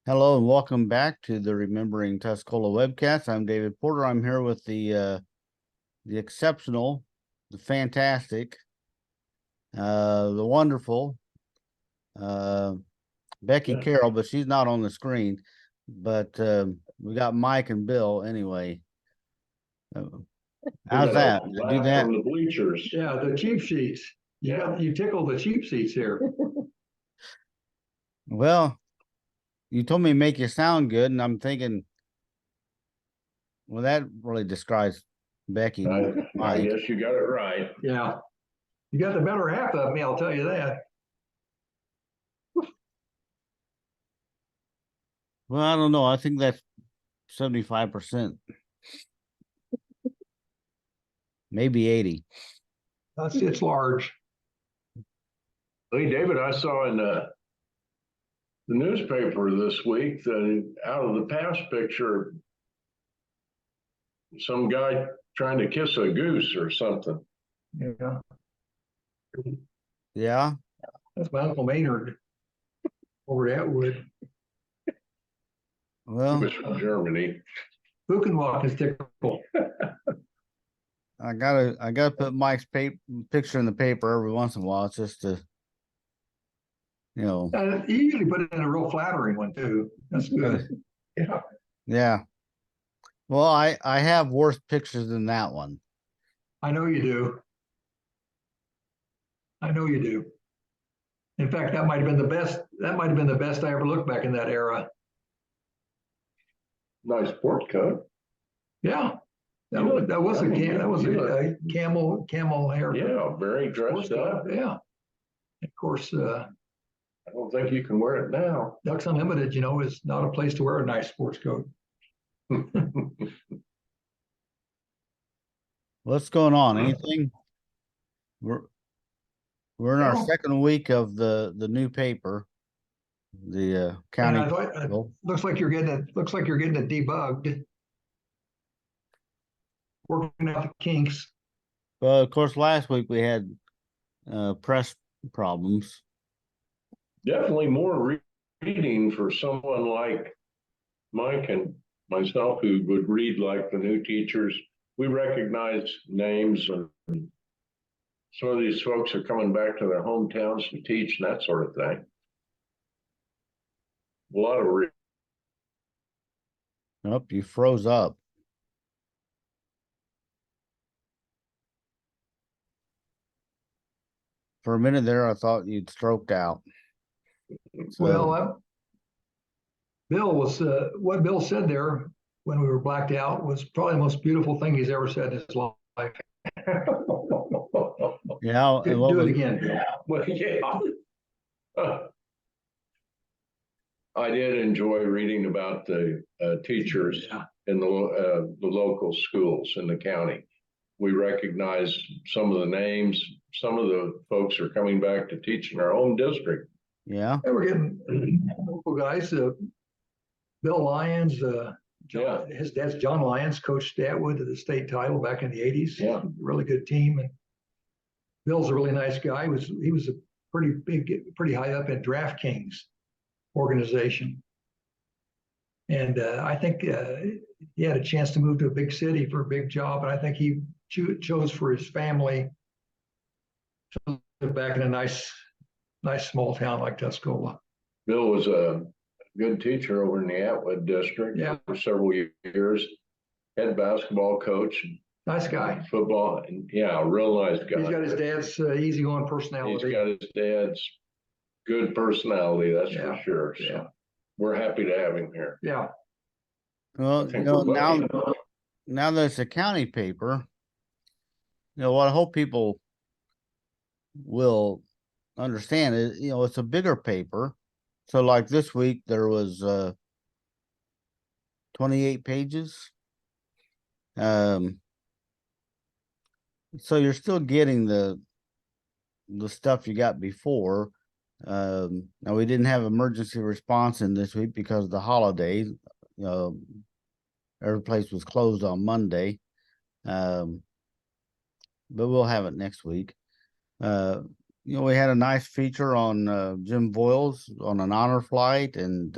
Hello and welcome back to the Remembering Tuscola webcast. I'm David Porter. I'm here with the exceptional, the fantastic, the wonderful Becky Carroll, but she's not on the screen. But we got Mike and Bill anyway. How's that? Did I do that from the bleachers? Yeah, the cheap seats. You tickle the cheap seats here. well. You told me to make you sound good, and I'm thinking, well, that really describes Becky. I guess you got it right. Yeah. You got the better half of me, I'll tell you that. Well, I don't know. I think that's 75%. Maybe 80. It's large. Hey, David, I saw in the newspaper this week that out of the past picture, some guy trying to kiss a goose or something. Yeah. Yeah. That's my Uncle Maynard over at Atwood. Well, he was from Germany. Buchenwalk is tickle. I gotta put Mike's picture in the paper every once in a while. It's just to, You usually put it in a real flattering one too. That's good. Yeah. Yeah. Well, I have worse pictures than that one. I know you do. I know you do. In fact, that might have been the best. That might have been the best I ever looked back in that era. Nice sport coat. Yeah. That was a camel hair. Yeah, very dressed up. Yeah. Of course, I don't think you can wear it now. Ducks Unlimited, is not a place to wear a nice sports coat. What's going on? Anything? We're in our second week of the new paper, the county. Looks like you're getting it. Looks like you're getting it debugged. Working out the kinks. Well, of course, last week we had press problems. Definitely more reading for someone like Mike and myself who would read like the new teachers. We recognize names, and some of these folks are coming back to their hometowns to teach and that sort of thing. A lot of Oh, you froze up. For a minute there, I thought you'd stroked out. So, well, Bill was what Bill said there when we were blacked out was probably the most beautiful thing he's ever said in his life. Yeah, do it again, Bill. Well, yeah. I did enjoy reading about the teachers in the local schools in the county. We recognize some of the names. Some of the folks are coming back to teach in our home district. Yeah. We're getting local guys. Bill Lyons, his dad's John Lyons, coached Atwood to the state title back in the 80s. Yeah. Really good team. And Bill's a really nice guy. He was a pretty high up in DraftKings organization. And I think he had a chance to move to a big city for a big job. And I think he chose for his family to live back in a nice small town like Tuscola. Bill was a good teacher over in the Atwood district for several years. Head basketball coach. Nice guy. Football, and real nice guy. He's got his dad's easygoing personality. He's got his dad's good personality, that's for sure. So we're happy to have him here. Yeah. Well, now that it's a county paper, what I hope people will understand is, it's a bigger paper. So like this week, there was 28 pages. So you're still getting the stuff you got before. Now we didn't have emergency response in this week because of the holidays. Every place was closed on Monday. But we'll have it next week. We had a nice feature on Jim Voiles on an honor flight, and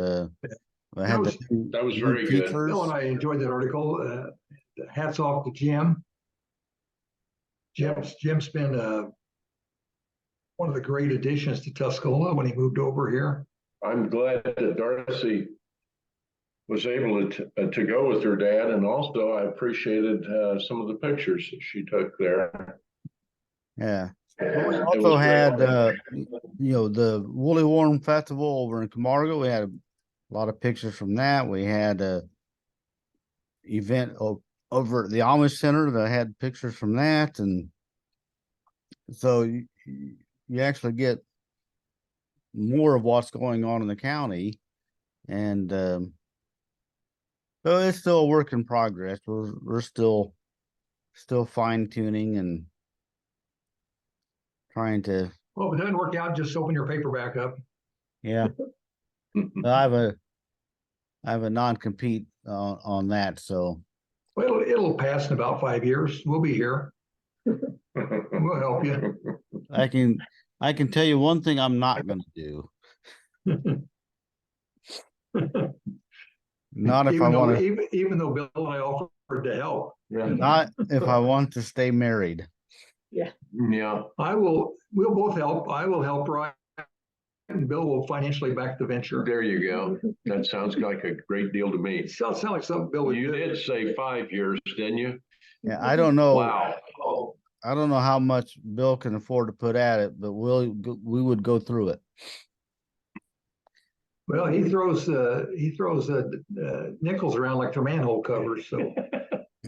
I had that was new very good. teachers. Bill and I enjoyed that article. Hats off to Jim. Jim's been one of the great additions to Tuscola when he moved over here. I'm glad that Darcy was able to go with her dad, and also I appreciated some of the pictures that she took there. Yeah. We Also had the Woolly Worm Festival over in Camargo. We had a lot of pictures from that. We had a event over at the Amish Center that had pictures from that, and so you actually get more of what's going on in the county, and so it's still a work in progress. We're still fine tuning and trying to. Well, if it doesn't work out, just open your paper back up. Yeah. I have a non-compete on that, so. Well, it'll pass in about 5 years. We'll be here. We'll help you. I can tell you one thing I'm not going to do. Not if I want to. Even though Bill and I offered to help. Not if I want to stay married. Yeah. We'll both help. I will help Ryan, and Bill will financially back the venture. There you go. That sounds like a great deal to me. It sounds like something Bill would do. You did say 5 years, didn't you? Yeah, I don't know. Wow. I don't know how much Bill can afford to put at it, but we would go through it. Well, he throws nickels around like they're manhole covers, so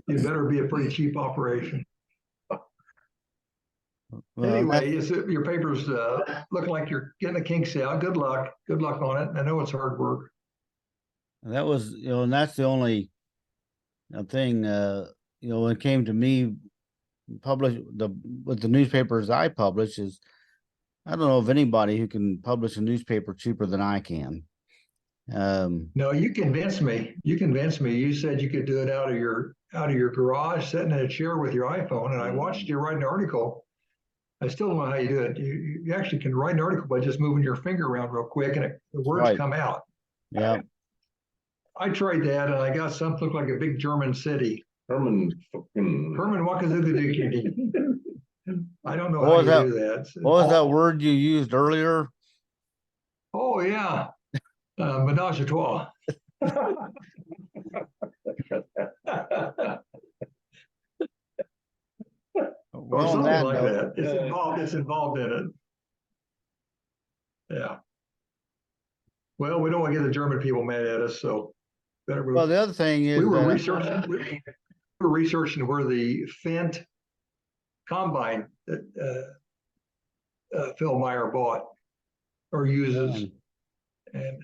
it better be a pretty cheap operation. Well, anyway, your paper's looking like you're getting the kinks out. Good luck. Good luck on it. I know it's hard work. that was, and that's the only thing, when it came to me with the newspapers I publish is, I don't know of anybody who can publish a newspaper cheaper than I can. No, you convinced me. You said you could do it out of your garage, sitting in a chair with your iPhone, and I watched you write an article. I still don't know how you do it. You actually can write an article by just moving your finger around real quick, and the words come out. Yeah. I tried that, and I got something look like a big German city. Herman Wakazuka. I don't know how you do that. What was that word you used earlier? Oh yeah, menage a trois. Or something like that. It's involved in it. Yeah. Well, we don't want to get the German people mad at us, so better move. Well, the other thing is we were researching where the Fendt combine that Phil Meyer bought or uses, and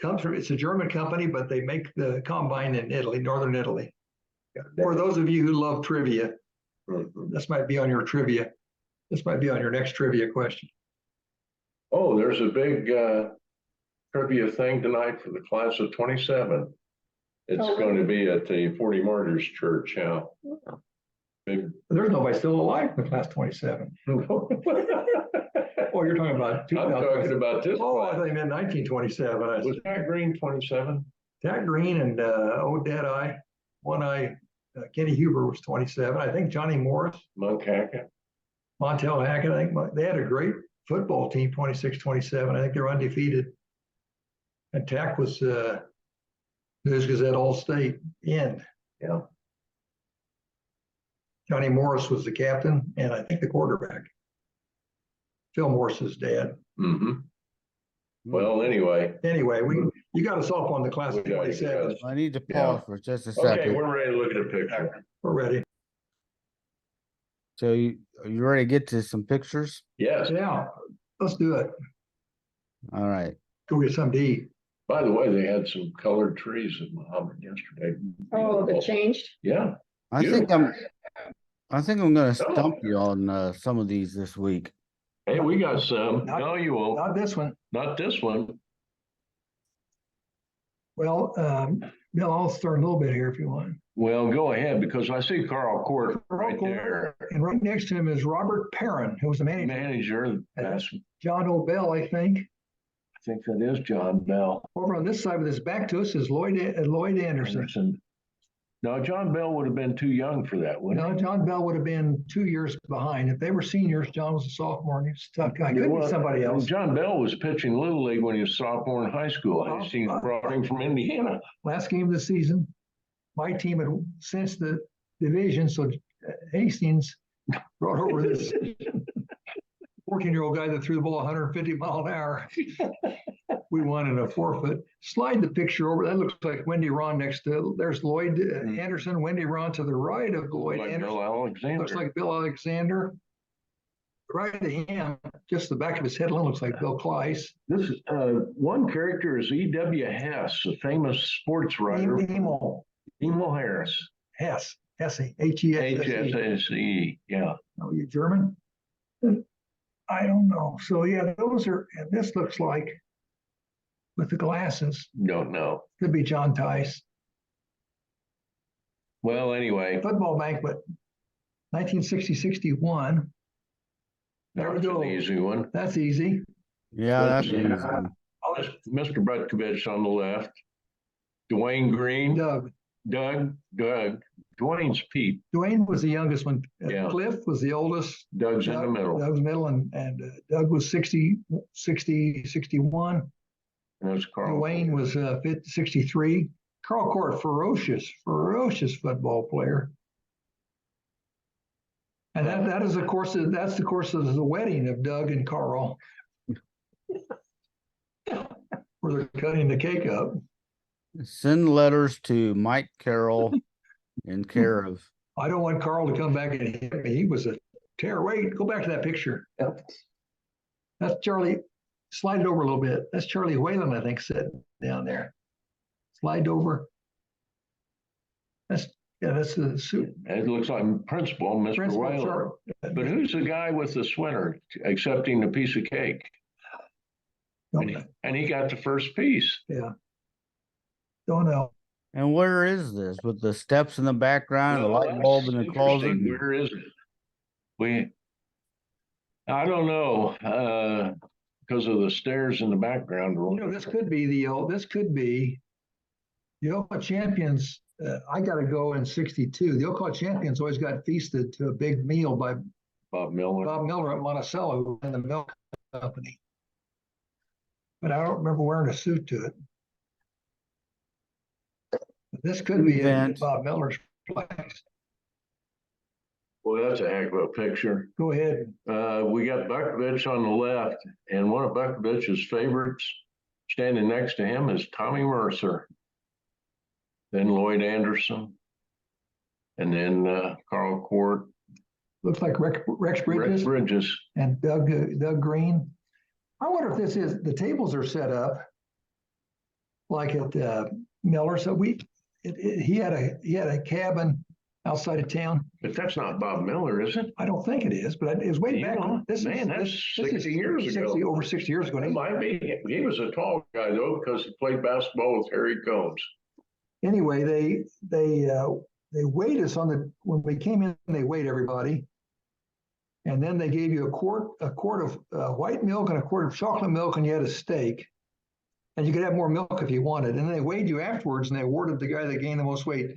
comes from, it's a German company, but they make the combine in Italy, northern Italy. For those of you who love trivia, this might be on your trivia. This might be on your next trivia question. Oh, there's a big trivia thing tonight for the class of 27. It's going to be at the 40 Martyrs Church. Yeah. Big. There's nobody still alive in the class 27. Oh, you're talking about. I'm talking about this. Oh, I thought you meant 1927. Was Pat Green 27? Pat Green and Deadeye, One Eye, Kenny Huber was 27. I think Johnny Morris. Montel Hackett. I think they had a great football team, 26-27. I think they're undefeated. And Tack was News Gazette All-State end. Yeah. Johnny Morris was the captain, and I think the quarterback. Phil Morris's dad. Mm-hmm. Well, anyway, you got us off on the class of 27. I need to pause for just a second. Okay, we're ready to look at a picture. We're ready. So are you ready to get to some pictures? Yes. Yeah, let's do it. All right. Go get some to eat. By the way, they had some colored trees in Muhammad yesterday. Oh, they changed? Yeah. I think I'm going to stump you on some of these this week. Hey, we got some. No, you won't. Not this one. Not this one. Well, Bill, I'll start a little bit here if you want. Well, go ahead, because I see Carl Court right there. And right next to him is Robert Perrin, who was the manager. That's John O'Bell, I think. think that is John Bell. Over on this side with his back to us is Lloyd Anderson. No, John Bell would have been too young for that, wouldn't No, John Bell would have been 2 years behind. If they were seniors, John was a sophomore and he's a tough guy. Could be somebody else. John Bell was pitching Little League when he was a sophomore in high school. Hastings brought him from Indiana. Last game of the season, my team had cinched the division, so Hastings brought over this 14-year-old guy that threw the ball 150 mile an hour. We won in a forfeit. Slide the picture over. That looks like Wendy Ron next to. There's Lloyd Anderson. Wendy Ron to the right of Lloyd like Anderson. Bill Alexander. Looks like Bill Alexander. Right of him, just the back of his head looks like Bill Kleiss. This one character is E.W. Hess, a famous sports writer. Emil Harris. Hesse, H-E-S-S-E. Yeah. Oh, you German? I don't know. So yeah, those are. And this looks like with the glasses. Don't know. Could be John Tice. Well, anyway. Football banquet, 1960-61. There we go. An easy one. That's easy. Yeah, that's easy. Mr. Butkovich on the left. Dwayne Green. Doug. Dwayne's Pete. Dwayne was the youngest one. Yeah. Cliff was the oldest. Doug's in the middle. Doug's middle, and Doug was 61. And there's Carl. Dwayne was 63. Carl Court, ferocious football player. And that is, of course, that's the course of the wedding of Doug and Carl, where they're cutting the cake up. Send letters to Mike Carroll in care of. I don't want Carl to come back and hit me. He was a terror. Wait, go back to that picture. Yep. That's Charlie. Slide it over a little bit. That's Charlie Whalen, I think, sitting down there. Slide over. That's the suit. It looks like Principal, Mr. Whalen. But who's the guy with the sweater accepting the piece of cake? And he got the first piece. Yeah. Don't know. And where is this? With the steps in the background, the light bulb in the closet? Where is it? I don't know, because of the stairs in the background. This could be the Oklahoma Champions. I got to go in 62. The Oklahoma Champions always got feasted to a big meal by Bob Miller at Monticello, who ran the milk company. But I don't remember wearing a suit to it. This could be at Bob Miller's place. Well, that's a heck of a picture. Go ahead. We got Butkovich on the left, and one of Butkovich's favorites standing next to him is Tommy Mercer. Then Lloyd Anderson, and then Carl Court. Looks like Rex Bridges. And Doug Green. I wonder if this is, the tables are set up like at Miller. So he had a cabin outside of town. But that's not Bob Miller, is it? I don't think it is, but it was way back. That's 60 years ago. Over 60 years ago. It might be. He was a tall guy though, because he played basketball with Harry Combs. Anyway, they weighed us when we came in. They weighed everybody, and then they gave you a quart of white milk and a quart of chocolate milk, and you had a steak, and you could have more milk if you wanted. And then they weighed you afterwards, and they awarded the guy that gained the most weight.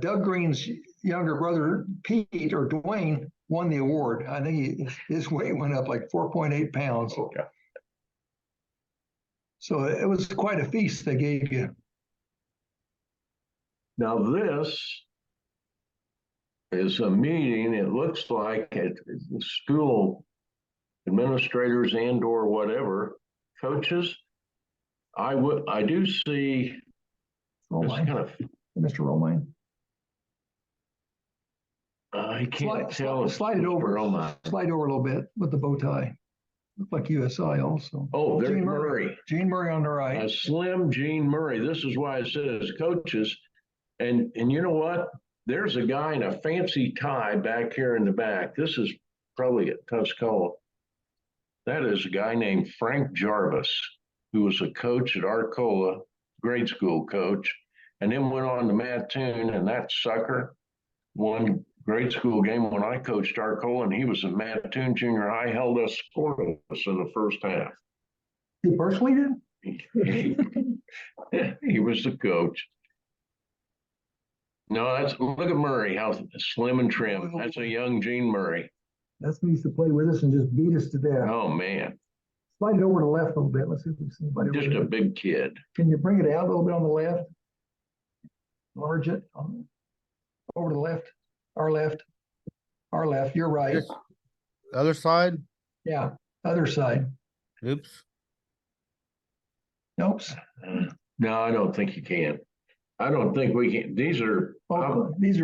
Doug Green's younger brother Pete or Dwayne won the award. I think his weight went up like 4.8 pounds. Okay. So it was quite a feast they gave you. Now this is a meeting, it looks like at school administrators and or whatever, coaches. I do see Romine. Kind of Mr. Romine. I can't tell. Slide it over. Slide over a little bit with the bow tie. Look like USI also. Oh, there's Murray. Gene Murray on the right. A slim Gene Murray. This is why I said as coaches. And you know what? There's a guy in a fancy tie back here in the back. This is probably at Tuscola. That is a guy named Frank Jarvis, who was a coach at Arcola, grade school coach, and then went on to Mattoon, and that sucker won grade school game when I coached Arcola, and he was at Mattoon Junior High, held us scoreless in the first half. He personally did? He was the coach. No, look at Murray, how slim and trim. That's a young Gene Murray. That's who used to play with us and just beat us to death. Oh, man. Slide it over to the left a little bit. Let's see if we see anybody. Just a big kid. Can you bring it out a little bit on the left? Enlarge it. Over to the left. Our left. Our left. You're right. This other side? Yeah. Other side. Oops. Nope. No, I don't think you can. I don't think we can. These are OCAL. these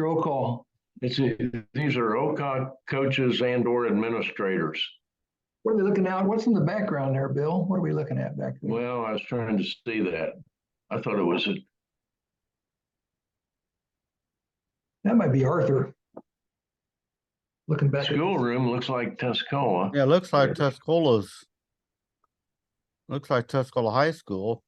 are OCA coaches and or administrators. What are they looking at? What's in the background there, Bill? What are we looking at back there? Well, I was trying to see that. I thought it was That might be Arthur. Looking back. schoolroom. Looks like Tuscola. Yeah, it looks like Tuscola's. Looks like Tuscola High School.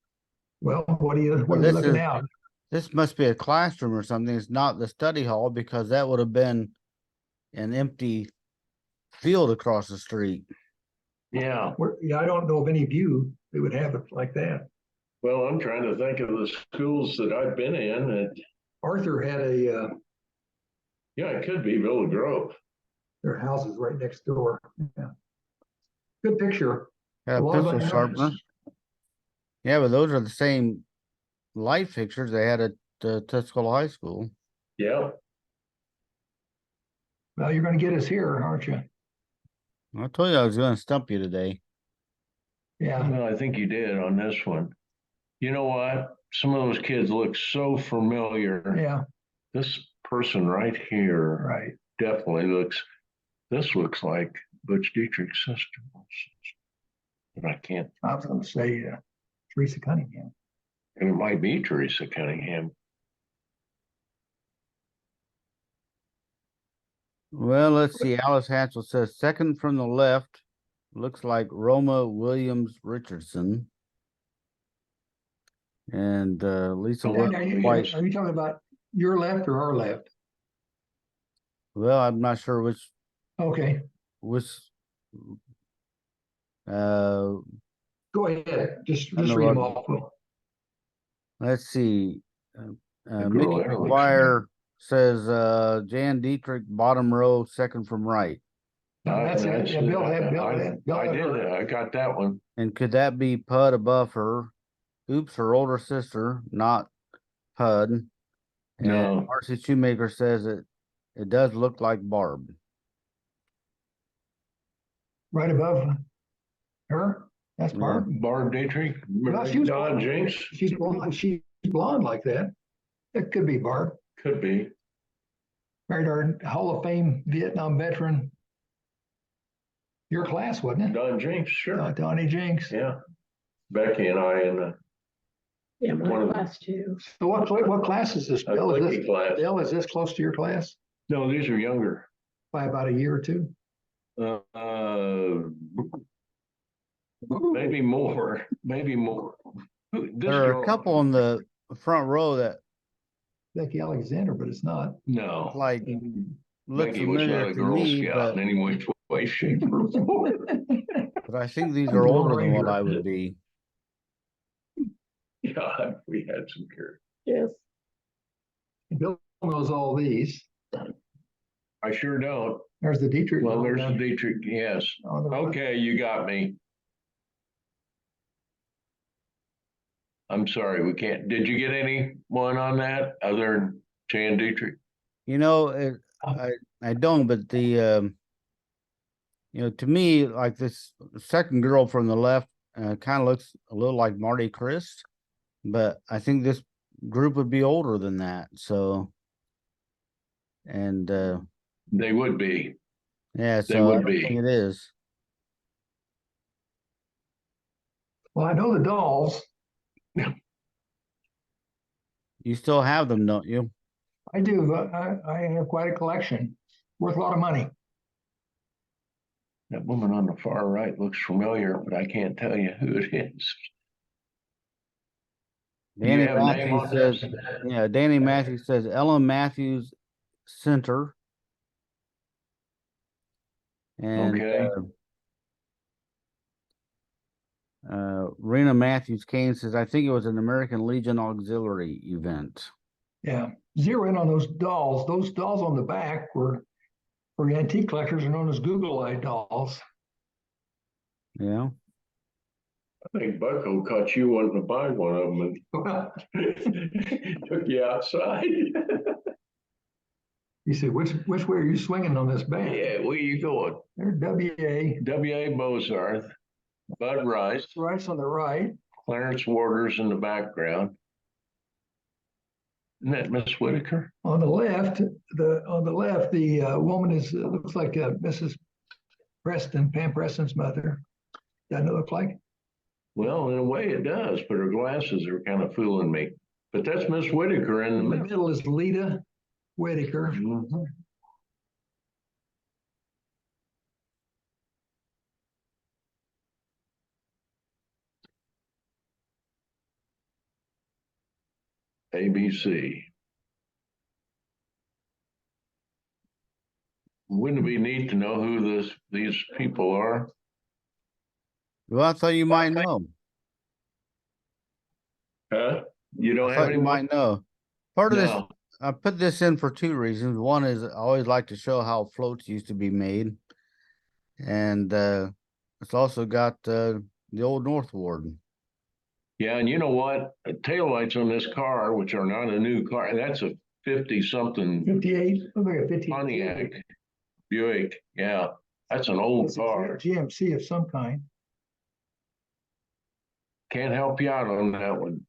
Well, what are you looking at? This must be a classroom or something. It's not the study hall because that would have been an empty field across the street. Yeah. I don't know of any view that would have it like that. Well, I'm trying to think of the schools that I've been in. Arthur had a. Yeah, it could be Villa Grove. Their house is right next door. Yeah. Good picture. Yeah, pistol sharpener. Yeah, but those are the same light fixtures they had at Tuscola High School. Yeah. Well, you're going to get us here, aren't you? I told you I was going to stump you today. Yeah. Well, I think you did on this one. You know what? Some of those kids look so familiar. Yeah. This person right here Right. definitely looks like Butch Dietrich's sister. But I can't. I was going to say Teresa Cunningham. And it might be Teresa Cunningham. Well, let's see. Alice Hansel says second from the left looks like Roma Williams Richardson. And Lisa Are you talking about your left or our left? Well, I'm not sure which. Okay. Go ahead. Just read them off. Let's see. Mickey McGuire says Jan Dietrich, bottom row, second from right. No, that's it. Yeah, Bill had I did. I got that one. And could that be Pud above her? Oops, her older sister, not Pud. And No. Marcy Shoemaker says it does look like Barb. Right above her? That's Barb. Barb Dietrich. Well, Don Jinks. She's blonde like that. It could be Barb. Could be. Married our Hall of Fame Vietnam veteran. Your class, wasn't it? Don Jinks, sure. Donnie Jinks. Yeah. Becky and I in yeah, my class too. So what class is this, Bill? Is this close to your class? No, these are younger. By about a year or two? Maybe more. Maybe more. There are a couple in the front row that Becky Alexander, but it's not. No. Like look Becky was not familiar a to Girl me, Scout but, in any way, shape, or form. but I think these are older than what I would be. Yeah, we had some care. Yes. Bill knows all these. I sure don't. There's the Dietrich. Well, there's the Dietrich, yes. Okay, you got me. I'm sorry, we can't. Did you get anyone on that other than Jan Dietrich? You know, I don't, but the to me, like this second girl from the left kind of looks a little like Marty Christ, but I think this group would be older than that. So, and they would be. Yeah, so they would I don't be. think it is. Well, I know the dolls. You still have them, don't you? I do. I have quite a collection. Worth a lot of money. That woman on the far right looks familiar, but I can't tell you who it is. Danny Matthews says, yeah, Danny Matthews says Ellen Matthews center. And okay. Rena Matthews Kane says, I think it was an American Legion Auxiliary event. Yeah. Zero in on those dolls. Those dolls on the back were, for antique collectors, are known as Google Eye dolls. Yeah. I think Bucko caught you wanting to buy one of them and took you outside. He said, which way are you swinging on this bat? Yeah, where you going? There's W.A. W.A. Mozart, Bud Rice, Rice on the right. Clarence Waters in the background. Isn't that Miss Whitaker? On the left, the woman is looks like Mrs. Preston, Pam Preston's mother. Doesn't it look like? Well, in a way it does, but her glasses are kind of fooling me. But that's Miss Whitaker in the In the middle. middle is Lita Whitaker. Mhm. ABC. Wouldn't it be neat to know who these people are? Well, I thought you might know. Huh? You I don't have thought you anyone? might know. Part of this, No. I put this in for two reasons. One is I always like to show how floats used to be made. And it's also got the old North Ward. Yeah, and you know what? Taillights on this car, which are not a new car, that's a 50-something 58. Look like a 50. Pontiac Buick. Yeah, that's an old It's a car. GMC of some kind. Can't help you out on that one.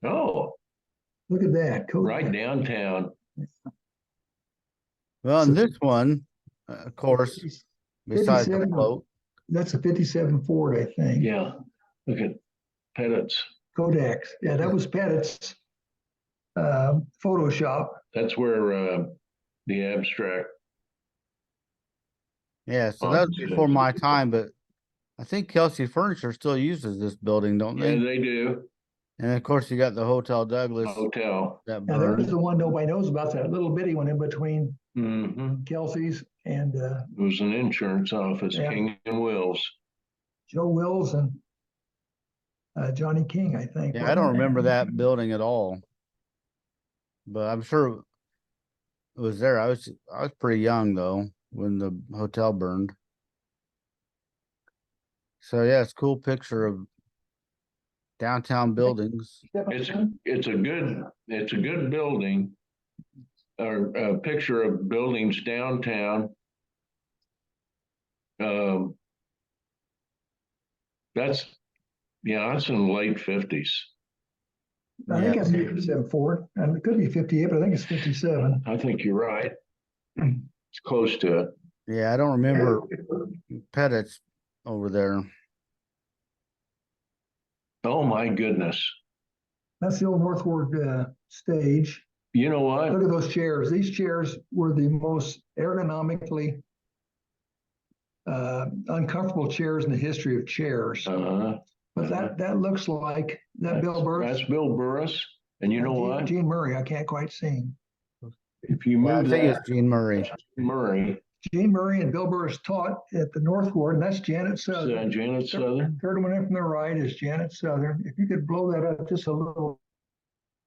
Oh, Look at that. right downtown. Well, and this one, of course, besides the 57. float. That's a 57 Ford, I think. Yeah, look at Pettit's. Kodak's. Yeah, that was Pettit's Photoshop. That's where the abstract. Yeah, so that was before my time, but I think Kelsey Furniture still uses this building, don't Yeah, they? they do. And of course, you got the Hotel Douglas Hotel. that Now, there's burned. the one nobody knows about, that little bitty one in between Mm-hmm. Kelsey's and It was an insurance office, Yeah. King and Wills. Joe Wills and Johnny King, I think. Yeah, I don't remember that building at all, but I'm sure it was there. I was pretty young though when the hotel burned. So yeah, it's a cool picture of downtown buildings. It's a good building, or a picture of buildings downtown. That's in the late 50s. I think it's 57 Ford, and it could be 58, but I think it's 57. I think you're right. It's close to it. Yeah, I don't remember Pettit's over there. Oh my goodness. That's the old Northward stage. You know what? Look at those chairs. These chairs were the most ergonomically uncomfortable chairs in the history of chairs. But that looks like Bill Burris. That's Bill Burris. And you know what? Gene Murray, I can't quite see him. If you Yeah, I move think that, it's Gene Murray. Gene Murray and Bill Burris taught at the North Ward, and that's Janet Southern. Janet Southern. Third one in from the right is Janet Southern. If you could blow that up just a little,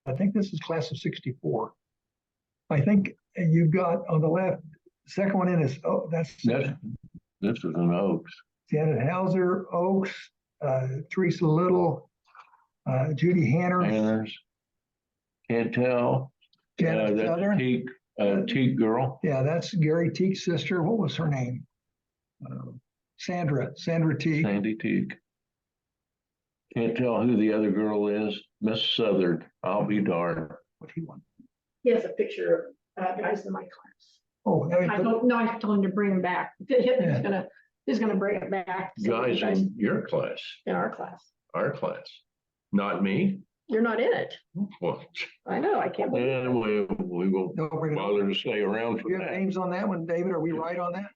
I think this is class of 64. I think you've got on the left, second one in is, This is an Oaks. Janet Hauser, Oaks, Teresa Little, Judy Hanners. Can't tell. Janet That's Southern. Teague girl. Yeah, that's Gary Teague's sister. What was her name? Sandra Teague. Sandy Teague. Can't tell who the other girl is. Miss Southern. I'll be darned. What he won? He has a picture of guys in my class. Oh, I don't know. I told him to bring him back. He's gonna bring it back. Guys in your class. In our class. Our class. Not me. You're not in it. Well, I know. I can't believe it. and we won't bother to stay around Do for you have that. names on that one, David? Are we right on that?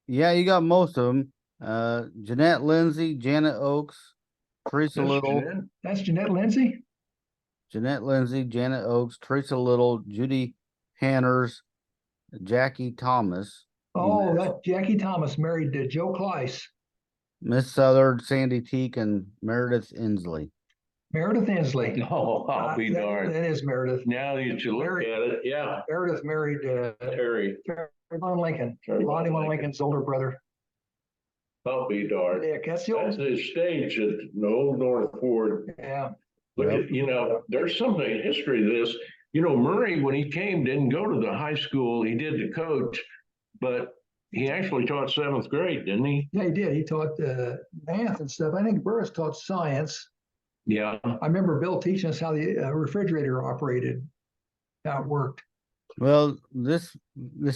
Yeah, you got most of them. Jeanette Lindsay, Janet Oaks, Teresa That's Little. Jeanette. That's Jeanette Lindsay? Jeanette Lindsay, Janet Oaks, Teresa Little, Judy Hanners, Jackie Thomas. Oh, that Jackie Thomas married to Joe Kleiss. Miss Southard, Sandy Teak, and Meredith Inslee. Meredith Inslee. Oh, I'll be darned. That is Meredith. Now that you look at it, yeah, Meredith married Terry, Von Lincoln. Terry Von Lonnie von Lincoln. Lincoln's older brother. I'll be darned. Yeah, that's the That's old. his stage at the old North Ford. Yeah, Look Yep. at, there's some history to this. Murray, when he came, didn't go to the high school. He did the coach, but he actually taught 7th grade, didn't he? yeah, he did. He taught math and stuff. I think Burris taught science. Yeah. I remember Bill teaching us how the refrigerator operated, how it worked. Well, this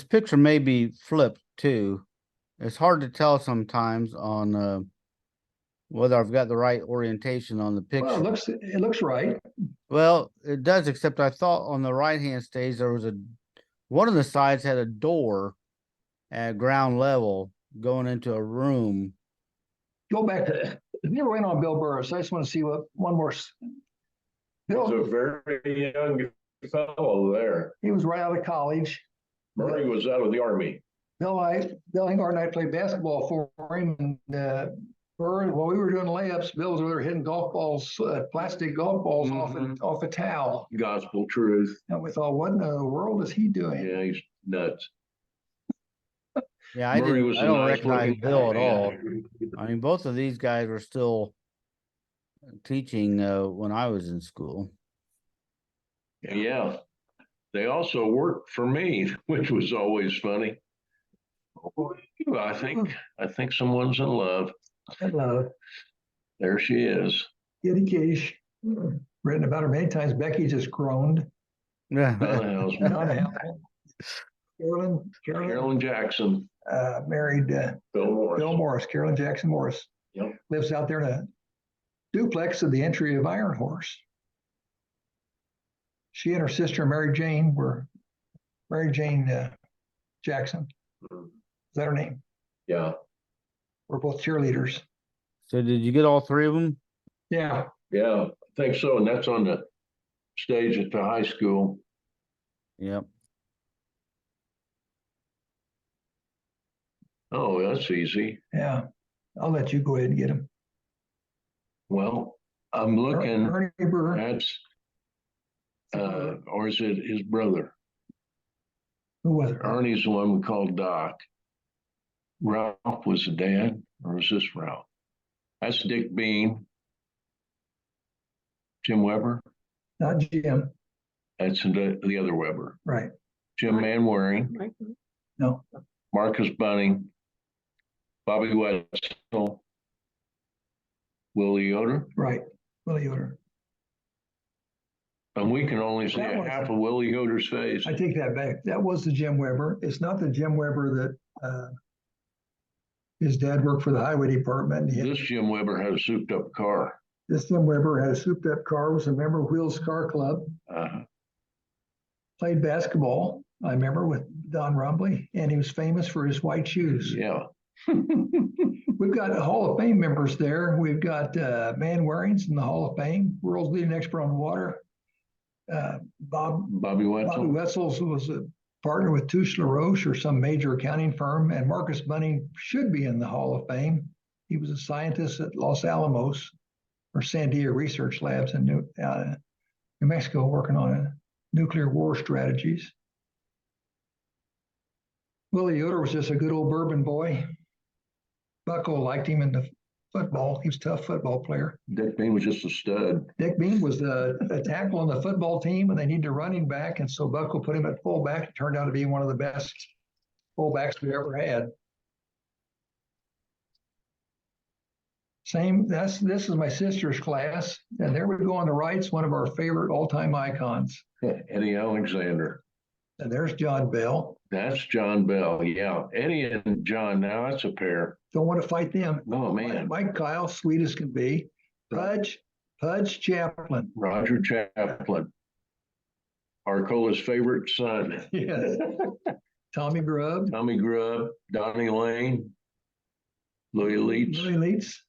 picture may be flipped too. It's hard to tell sometimes on whether I've got the right orientation on the picture. Well, it looks right. Well, it does, except I thought on the right-hand stage there was one of the sides had a door at ground level going into a room. Go back to, never went on Bill Burris. I just want to see one more. He's Bill, a very young fellow there. he was right out of college. Murray was out of the Army. Bill Hingard and I played basketball for him, and while we were doing layups, Bill was over there hitting golf balls, plastic golf balls off a towel. Gospel truth. And we thought, what in the world is he doing? Yeah, he's nuts. Yeah, I Murray was a don't nice recognize looking Bill at guy, all. yeah. I mean, both of these guys were still teaching when I was in school. Yeah. They also worked for me, which was always funny. I think someone's in love. Hello, There she is. Kitty Cage. Written about her many times. Becky just groaned. Yeah. Not a Carolyn Jackson. Married Bill Morris. Bill Morris, Carolyn Jackson Morris. Yep. Lives out there in a duplex of the entry of Iron Horse. She and her sister Mary Jane Jackson. Is that her name? Yeah. We're both cheerleaders. So did you get all three of them? Yeah. Yeah, I think so. And that's on the stage at the high school. Yep. Oh, that's easy. Yeah. I'll let you go ahead and get him. Well, I'm looking. Ernie Burr. That's or is it his brother? Who was it? Ernie's the one we called Doc. Ralph was the dad, or was this Ralph? That's Dick Bean. Jim Weber. Not Jim. That's the other Weber. Right. Jim Manwaring. Right. No. Marcus Bunning. Bobby Wetzel. Willie Yoder. Right. Willie Yoder. And we can only see That a was- half of Willie Yoder's face. I take that back. That was the Jim Weber. It's not the Jim Weber that his dad worked for the highway department. This Jim Weber had a souped up car. This Jim Weber had a souped up car, was a member of Wheels Car Club, played basketball, I remember, with Don Rumbley, and he was famous for his white shoes. Yeah. We've got Hall of Fame members there. We've got Manwaring's in the Hall of Fame, world's leading expert on water. Bobby Wetzel. Wetzel's was a partner with Tuscola Roche or some major accounting firm, and Marcus Bunning should be in the Hall of Fame. He was a scientist at Los Alamos or Sandia Research Labs in New Mexico, working on nuclear war strategies. Willie Yoder was just a good old bourbon boy. Bucko liked him in the football. He was a tough football player. Dick Bean was just a stud. Dick Bean was a tackle on the football team, and they needed a running back, and so Bucko put him at fullback. It turned out to be one of the best fullbacks we ever had. This is my sister's class, and there we go on the right's one of our favorite all-time icons. Eddie Alexander. And there's John Bell. That's John Bell. Yeah. Eddie and John, now that's a pair. Don't want to fight them. Oh, man. Mike Kyle, sweet as can be. Pudge Chaplin. Roger Chaplin. Arcola's favorite son. Yes. Tommy Grubb. Tommy Grubb, Donnie Lane, Louis Leitz. Louis Leitz.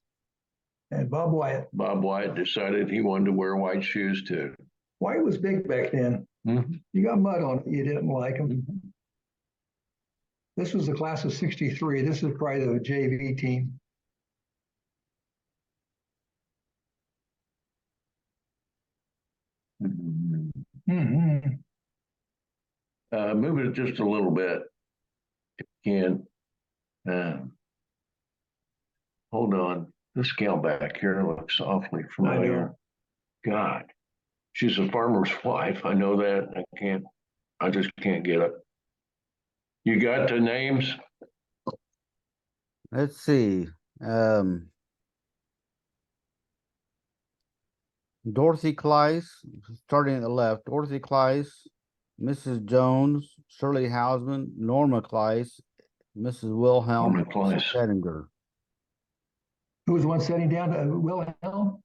And Bob Wyatt. Bob Wyatt decided he wanted to wear white shoes too. Wyatt was big back then. Mm-hmm. You got mud on it. You didn't like him. This was the class of 63. This is probably the JV team. Mhm. Move it just a little bit. If you can. Hold on. This gal back here looks awfully familiar. God, she's a farmer's wife. I know that. I just can't get it. You got the names? Let's see. Dorothy Cleiss, starting at the left. Dorothy Cleiss, Mrs. Jones, Shirley Hausman, Norma Cleiss, Mrs. Wilhelm, Norma Cleiss. Settinger. Who was the one sitting down to Wilhelm?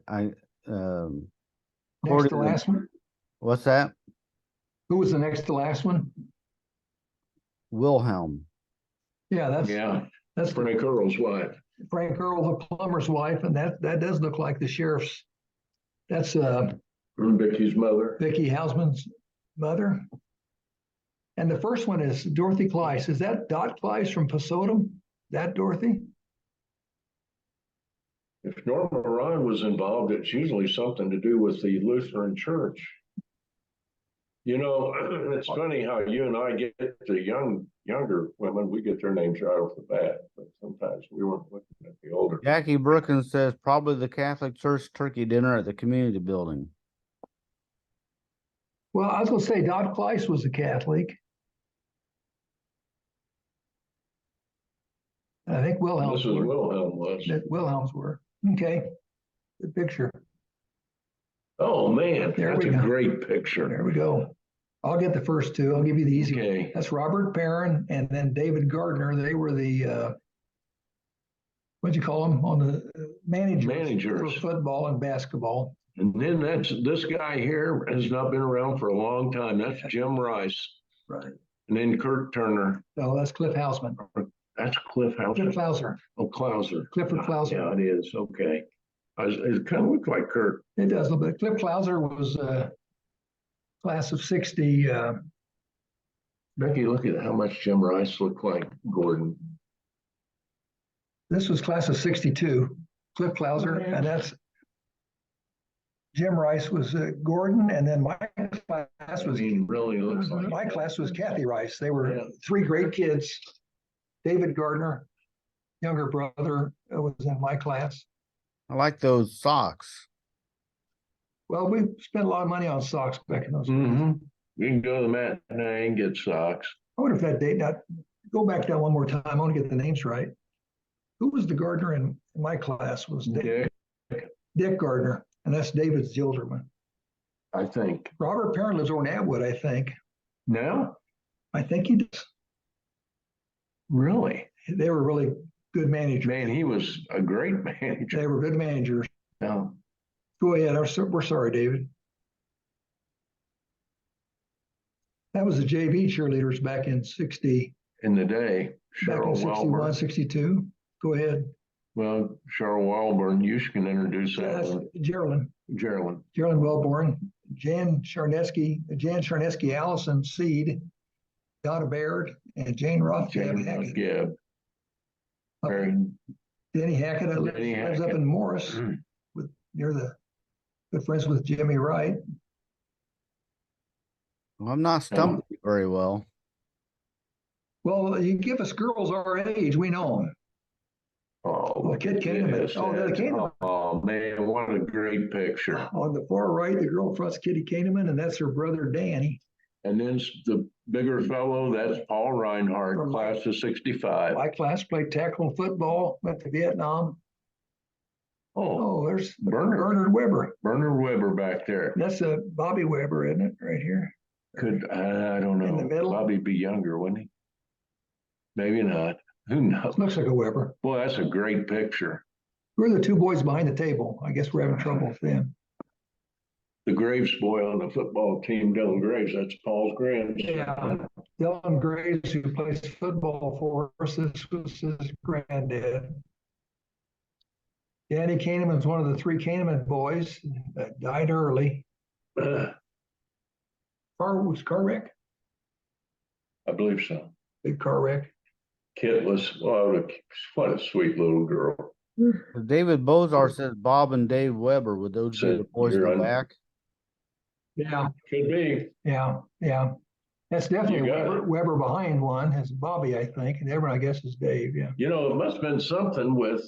I Next according to to- last one? What's that? Who was the next to last one? Wilhelm. Yeah, that's Frank Earl's wife. Frank Earl, the plumber's wife, and that does look like the sheriff's. That's Vicky's mother. Vicky Hausman's mother. And the first one is Dorothy Cleiss. Is that Dot Cleiss from Pasodum? That Dorothy? If Norma Ryan was involved, it's usually something to do with the Lutheran Church. You know, it's funny how you and I get the younger women, we get their names right off the bat, but sometimes we weren't looking at the older. Jackie Brookins says probably the Catholic Church turkey dinner at the community building. Well, I was going to say Dot Cleiss was a Catholic. I think Wilhelm's Mrs. were. Wilhelm was. Wilhelm's were. Okay. Good picture. Oh, man, There that's we a go. great picture. There we go. I'll get the first two. I'll give you the easy one. Okay. That's Robert Perrin and then David Gardner. They were the what'd you call them on the managers for football and basketball. And then this guy here has not been around for a long time. That's Jim Rice. Right. And then Kurt Turner. Oh, that's Cliff Hausman. That's Cliff House. Clauser. Oh, Clauser. Clifford Clauser. Yeah, it is. Okay. It kind of looked like Kurt. It does a little bit. Cliff Clauser was class of 60. Becky, look at how much Jim Rice looked like Gordon. This was class of 62. Cliff Clauser, and that's Jim Rice was Gordon, and then my class was really looks like my class was Kathy Rice. They were three great kids. David Gardner, younger brother, was in my class. I like those socks. Well, we spent a lot of money on socks back in those days. Mm-hmm. You can go to the matinee and get socks. I wonder if that date, now, go back down one more time. I want to get the names right. Who was the Gardner in my class? Was Dick Gardner, and that's David's the older one. I think. Robert Perrin lives over in Atwood, I think. No? I think he does. Really? They were really good managers. Man, he was a great manager. They were good managers. No. Go ahead. We're sorry, David. That was the JV cheerleaders back in 60. In the day, Back in Cheryl 61, Welburn. 62. Go ahead. Well, Cheryl Welburn, you can introduce That's that. Geraldine Geraldine. Wellborn, Jan Charneski, Allison Seed, Donna Baird, and Jane Roth. Yeah. Very. Denny Hackett lives up in Morris, near the good friends with Jimmy Wright. Well, I'm not stumping you very well. Well, you give us girls our age, we know them. Oh, Kid Kahneman. yes, Oh, the Kahneman. Oh, man, what a great picture. On the far right, the girl front's Kitty Kahneman, and that's her brother Danny. And then the bigger fellow, that's Paul Reinhardt, From class of 65. My class played tackle and football, went to Vietnam. Oh, There's Bernard Weber. Bernard Weber back there. That's a Bobby Weber, isn't it, right here? I don't know. In the middle? Bobby be younger, wouldn't he? Maybe not. Who knows? Looks like a Weber. Boy, that's a great picture. Who are the two boys behind the table? I guess we're having trouble with them. The Graves boy on the football team, Dylan Graves, that's Paul's grandson. Yeah, Dylan Graves, who plays football for us, this was his granddad. Danny Kahneman's one of the three Kahneman boys that died early. Car wreck? I believe so. Big car wreck. Kit was, what a sweet little girl. David Bozar says Bob and Dave Weber. Would those be the boys You're go on- back? Yeah, Could be. yeah. That's definitely You got it. Weber behind one. It's Bobby, I think, and everyone, I guess, is Dave. Yeah. You know, it must have been something with,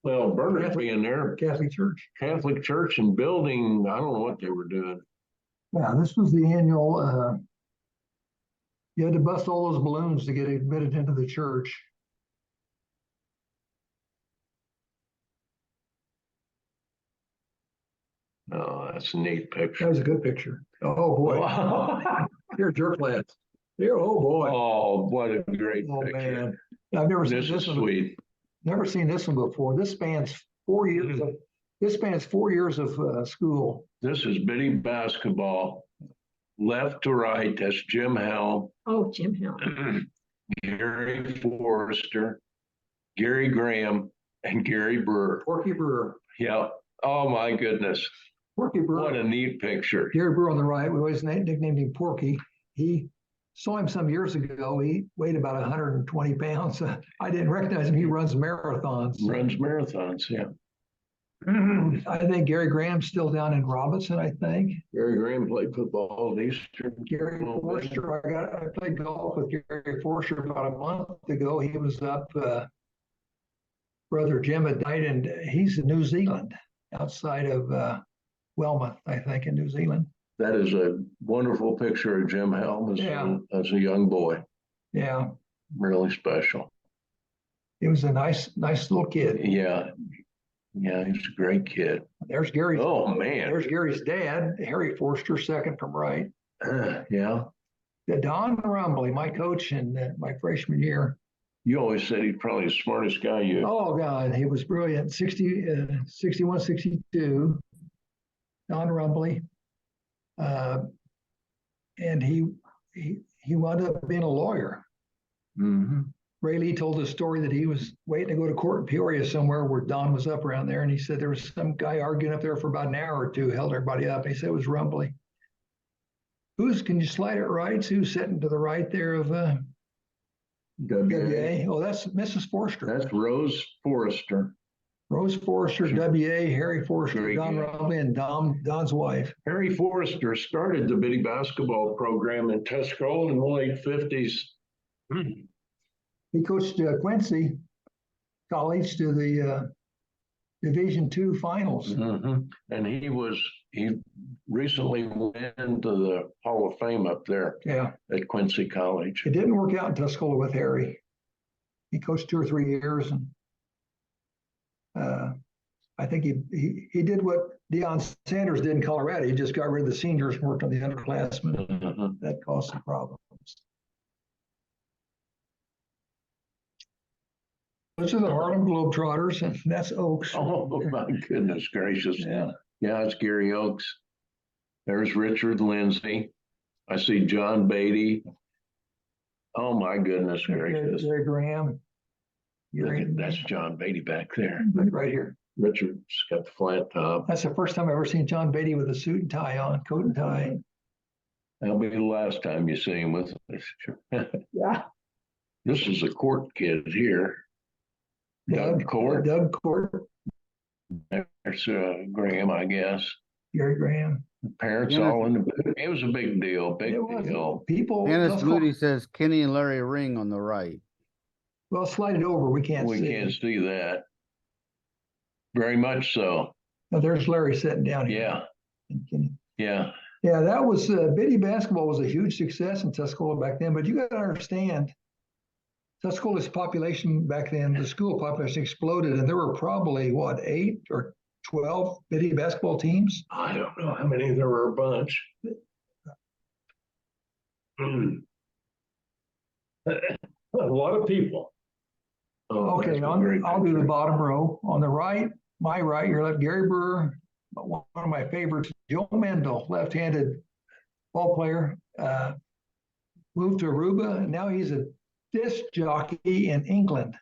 well, Bernard Catholic- being there, Catholic Church. Catholic Church and building, I don't know what they were doing. Yeah, this was the annual. You had to bust all those balloons to get admitted into the church. Oh, that's a neat That picture. was a good picture. Oh boy, here, jerk lads. Here, oh boy. Oh, what a great Oh picture. man, I've never seen This is this one. sweet. Never seen this one before. This spans 4 years. This spans 4 years of school. This is bitty basketball. Left to right, that's Jim Helm, Oh, Jim Hill. Gary Forrester, Gary Graham, and Gary Brewer. Porky Brewer. Yeah. Oh my goodness. Porky Brewer. What a neat picture. Gary Brewer on the right. We always nicknamed him Porky. He saw him some years ago. He weighed about 120 pounds. I didn't recognize him. He runs marathons. Runs marathons, yeah. I think Gary Graham's still down in Robinson, I think. Gary Graham played football at Eastern. Gary Forster, I played golf with Gary Forster about a month ago. He was up, brother Jim had died, and he's in New Zealand, outside of Wellmouth, I think, in New Zealand. That is a wonderful picture of Jim Helm as a young boy. Yeah, Really special. he was a nice little kid. Yeah. Yeah, he's a great kid. There's Gary's. Oh, man. There's Gary's dad, Harry Forster, second from right. Yeah. Don Rumbly, my coach in my freshman year. You always said he's probably the smartest guy you. Oh, God, he was brilliant. 61, 62. Don Rumbly. And he wound up being a lawyer. Mm-hmm. Ray Lee told a story that he was waiting to go to court in Peoria somewhere where Don was up around there. And he said there was some guy arguing up there for about an hour or two, held everybody up. And he said it was Rumbly. Can you slide it right? Who's sitting to the right there of WA? Oh, that's Mrs. Forster. That's Rose Forrester. Rose Forster, WA, Harry Forster, Great Don guy. Rumbly, and Don's wife. Harry Forrester started the bitty basketball program in Tuscola in the late 50s. He coached Quincy College to the Division II finals. Mm-hmm. And he recently went into the Hall of Fame up there Yeah, at Quincy College. it didn't work out in Tuscola with Harry. He coached 2 or 3 years, and I think he did what Deion Sanders did in Colorado. He just got rid of the seniors and worked on the underclassmen. Mm-hmm. That caused some problems. Those are the Harlem Globetrotters, and that's Oaks. Oh my goodness gracious. Yeah. Yeah, it's Gary Oaks. There's Richard Lindsay. I see John Beatty. Oh my goodness gracious. Gary Graham. That's John Beatty back there. Right here. Richard's got the flat top. That's the first time I've ever seen John Beatty with a suit and tie on, coat and tie. That'll be the last time you see him with us. Yeah. This is a Court kid here. Doug Court. Doug Court. There's Graham, I guess. Gary Graham. Parents Yeah. all in the. It was a big deal. Big It was. deal. People. Dennis Moody says Kenny and Larry Ring on the right. Well, slide it over. We can't We see. can't see that. Very much so. Now, there's Larry sitting down here. Yeah. Yeah. Yeah, that was bitty basketball was a huge success in Tuscola back then. But you got to understand, Tuscola's population back then, the school population exploded, and there were probably 8 or 12 bitty basketball teams. I don't know how many. There were a bunch. A lot of people. Oh, Okay, that's a great I'll do the picture. bottom row. On the right, my right, your left, Gary Brewer, one of my favorites, Joe Mendel, left-handed ball player, moved to Aruba, and now he's a disc jockey in England.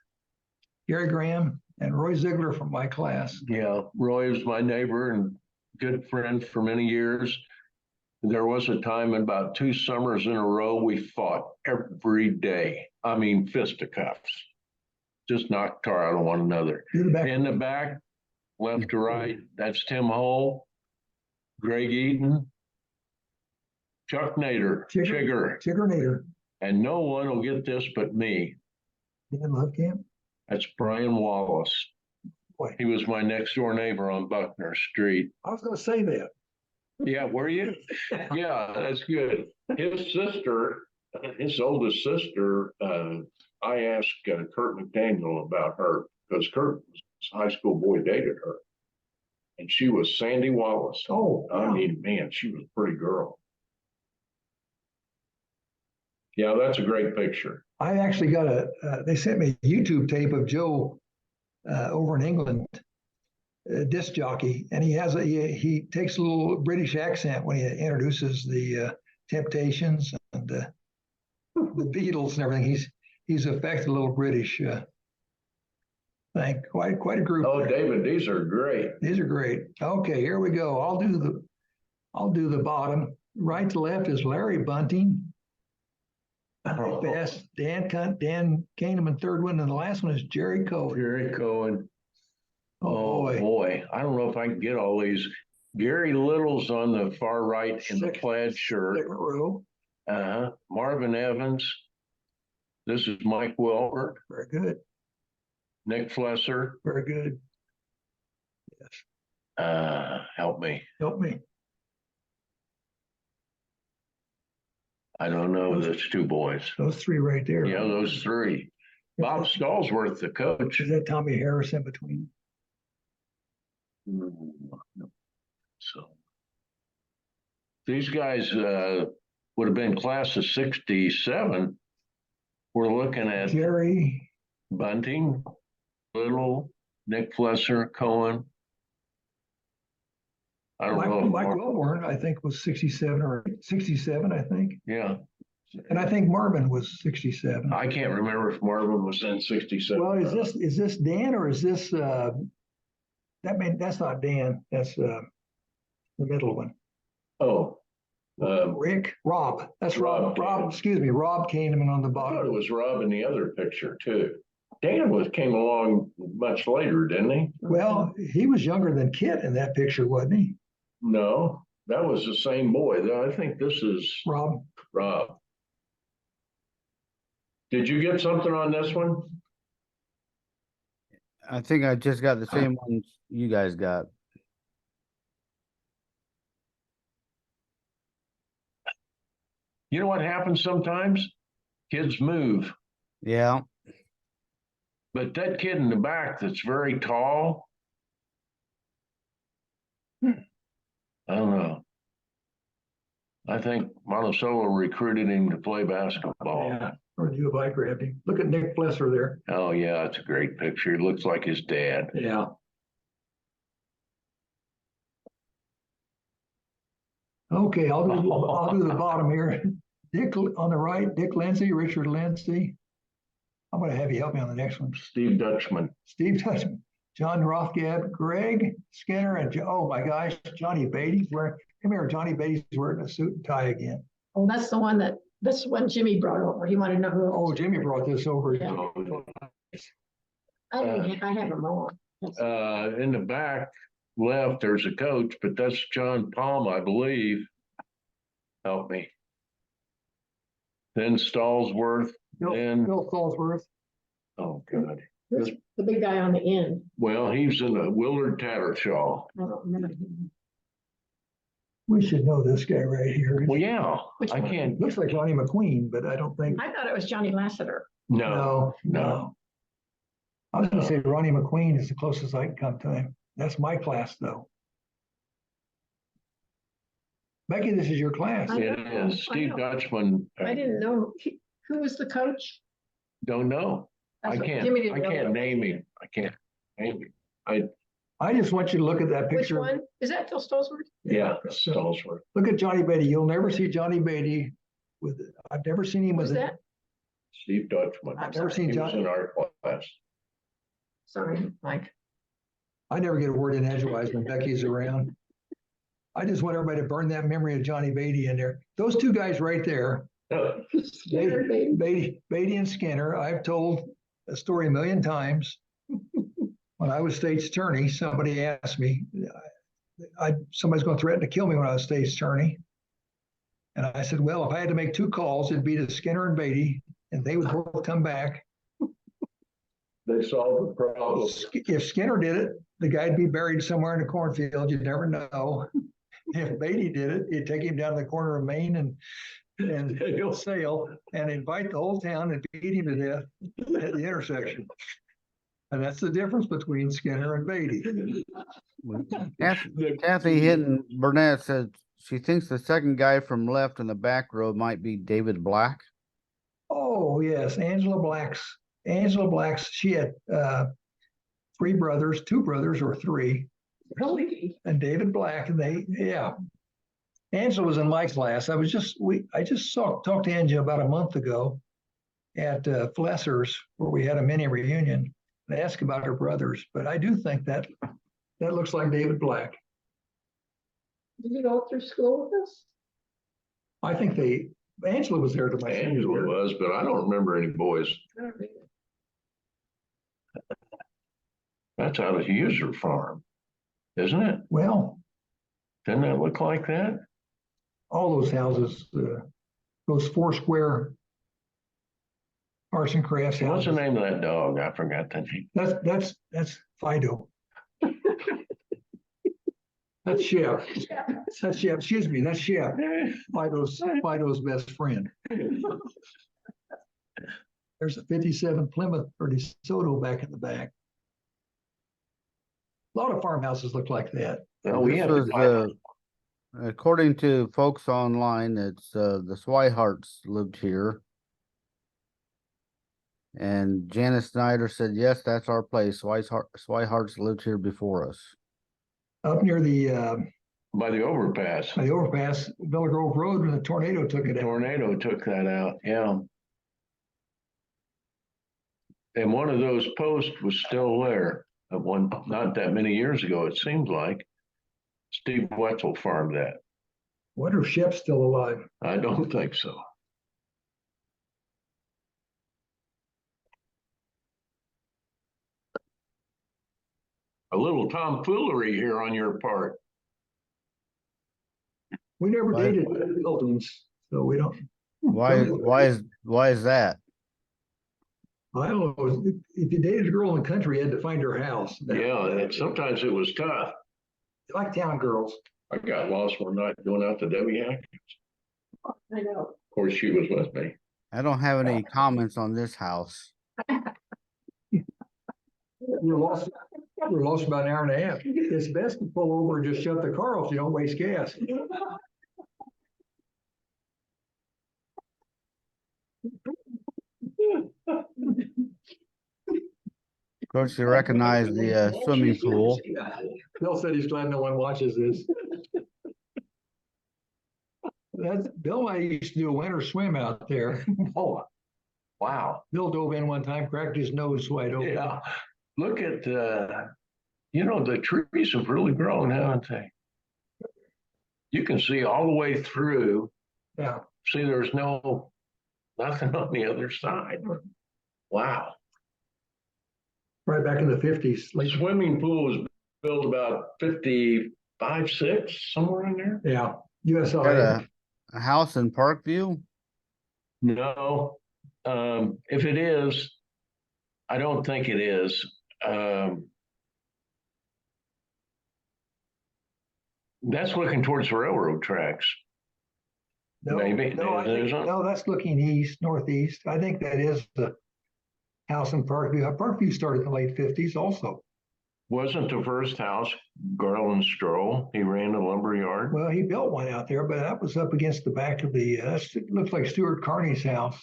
Gary Graham and Roy Ziegler from my class. Yeah, Roy was my neighbor and good friend for many years. There was a time, about 2 summers in a row, we fought every day. I mean, fisticuffs. just knock tar out of one another. Do the back. In the back, left to right, that's Tim Hull, Greg Eaton, Chuck Nader, Chigger, Nader. and no one will get this but me. Dan Lovecamp. That's Brian Wallace. Boy, He was my next door neighbor on Buckner Street. I was going to say that. Yeah, were you? Yeah, that's good. His sister, his oldest sister, I asked Kurt McDaniel about her because Kurt, high school boy, dated her. And she was Sandy Wallace. Oh, I wow. mean, man, she was a pretty girl. Yeah, that's a great picture. I actually got they sent me a YouTube tape of Joe over in England, disc jockey, and he takes a little British accent when he introduces the Temptations and the Beatles and everything. He's affected a little British thing. Quite a group. Oh, there. David, these are great. These are great. Okay, here we go. I'll do the bottom. Right to left is Larry Bunting. Best Dan Kahneman, third one, and the last one is Jerry Cohen. Jerry Cohen. Oh boy. I don't know if I can get all these. Gary Little's on the far right in the plaid shirt. Second row. Marvin Evans. This is Mike Wilbert. Very good. Nick Flesser. Very good. Yes. Help me. Help me. I don't know. There's two boys. Those three right there. Yeah, those three. Bob Stallsworth, the coach. Is that Tommy Harris in between? So these guys would have been class of 67. We're looking at Jerry Bunting, Little, Nick Flesser, Cohen. I don't know. Mike Wilborn, I think, was 67 or 67, I think. Yeah. And I think Marvin was 67. I can't remember if Marvin was in 67. Well, is this Dan or is this that's not Dan. That's the middle one. Oh. Rob. That's Rob. Excuse me, Rob Kahneman on the I bottom. thought it was Rob in the other picture too. Dan came along much later, didn't he? Well, he was younger than Kit in that picture, wasn't he? No, that was the same boy. I think this is Rob. Did you get something on this one? I think I just got the same ones you guys got. You know what happens sometimes? Kids move. Yeah. But that kid in the back that's very tall, I don't know. I think Monticello recruited him to play basketball. Yeah. Or you if I grabbed him. Look at Nick Flesser there. Oh, yeah, it's a great picture. He looks like his dad. Yeah. Okay, I'll do the bottom here. Dick on the right, Dick Lindsay, Richard Lindsay. I'm going to have you help me on the next one. Steve Dutchman. John Rothgab, Greg Skinner, and oh my gosh, Johnny Beatty's wearing. Come here, Johnny Beatty's wearing a suit and tie again. Oh, that's the one Jimmy brought over. He wanted to know who it was. Oh, Jimmy brought this over. Yeah. I have them all. In the back left, there's a coach, but that's John Palm, I believe. Help me. Then Stallsworth. Bill Stallsworth. Oh, God. Who's the big guy on the end? Well, he's in the Willard Tattershaw. I don't remember him. We should know this guy right here. Well, yeah, Which I one? can't. Looks like Ronnie McQueen, but I don't think. I thought it was Johnny Lasseter. No. I was going to say Ronnie McQueen is the closest I can come to him. That's my class, though. Becky, this is your class. It is. Steve Dutchman. I didn't know. Who was the coach? Don't know. I can't name him. I can't name him. I just want you to look at that Which picture. one? Is that Phil Stolzberg? Yeah, Stallsworth. Look at Johnny Beatty. You'll never see Johnny Beatty with it. I've never seen him with Who's it. that? Steve Dutchman. I've never seen He was Johnny. in our class. Sorry, Mike. I never get a word in edgewise when Becky's around. I just want everybody to burn that memory of Johnny Beatty in there. Those two guys right there, Skinner, baby. Beatty and Skinner, I've told a story a million times. When I was state's attorney, somebody asked me, somebody's going to threaten to kill me when I was state's attorney. And I said, well, if I had to make 2 calls, it'd be to Skinner and Beatty, and they would both come back. They solved the problem. If Skinner did it, the guy'd be buried somewhere in the cornfield. You'd never know. If Beatty did it, you'd take him down to the corner of Maine and he'll sail and invite the whole town and beat him to death at the intersection. And that's the difference between Skinner and Beatty. Kathy Hinton Burnett said she thinks the second guy from left in the back row might be David Black. Oh, yes, Angela Black's. She had 3 brothers, 2 brothers or 3. Really? And David Black, and Angela was in my class. I just talked to Angela about a month ago at Flesser's, where we had a mini reunion. I asked about her brothers, but I do think that looks like David Black. Did you go through school with us? I think Angela was there to my Angela was, but I don't remember any boys. I don't either. That's out of User Farm, isn't it? Well, Doesn't that look like that? all those houses, those 4 square arts and crafts What's houses. the name of that dog? I forgot the name. That's Fido. That's Chef. That's Chef. Excuse me. That's Chef. Fido's best friend. There's a 57 Plymouth or DeSoto back in the back. A lot of farmhouses look like that. Well, we This have was, according to folks online, it's the Swiharts lived here. And Janice Snyder said, yes, that's our place. Swiharts lived here before us. Up near by the overpass. the overpass, Villa Grove Road, when the tornado took it out. Tornado took that out, yeah. And one of those posts was still there at not that many years ago, it seems like. Steve Wetzel farmed that. Wonder if Shep's still alive. I don't think so. A little tomfoolery here on your part. We never Right. dated buildings, so we don't. Why is that? I don't know. If you dated a girl in the country, you had to find her house. Yeah, sometimes it was tough. Like town girls. I got lost one night going out to Debbie Hack. I know. Of course, she was with me. I don't have any comments on this house. We're lost about an hour and a half. It's best to pull over and just shut the car off so you don't waste gas. Of course, you recognize the swimming pool. Bill said he's glad no one watches this. Bill and I used to do a winter swim out there. Oh, wow. Bill dove in one time, cracked his nose wide open. Yeah. Look at, the trees have really grown, haven't they? You can see all the way through. Yeah. See, there's nothing on the other side. Wow. Right back in the 50s. The swimming pool was built about 55, 6, somewhere in there. Yeah. Got USI. a house in Parkview? No, if it is, I don't think it is. That's looking towards the railroad tracks. Maybe. No, that's looking east, northeast. I think that is the house in Parkview. Parkview started in the late 50s also. Wasn't the first house Garland Stroll? He ran a lumber yard. Well, he built one out there, but that was up against the back of it looks like Stuart Carney's house.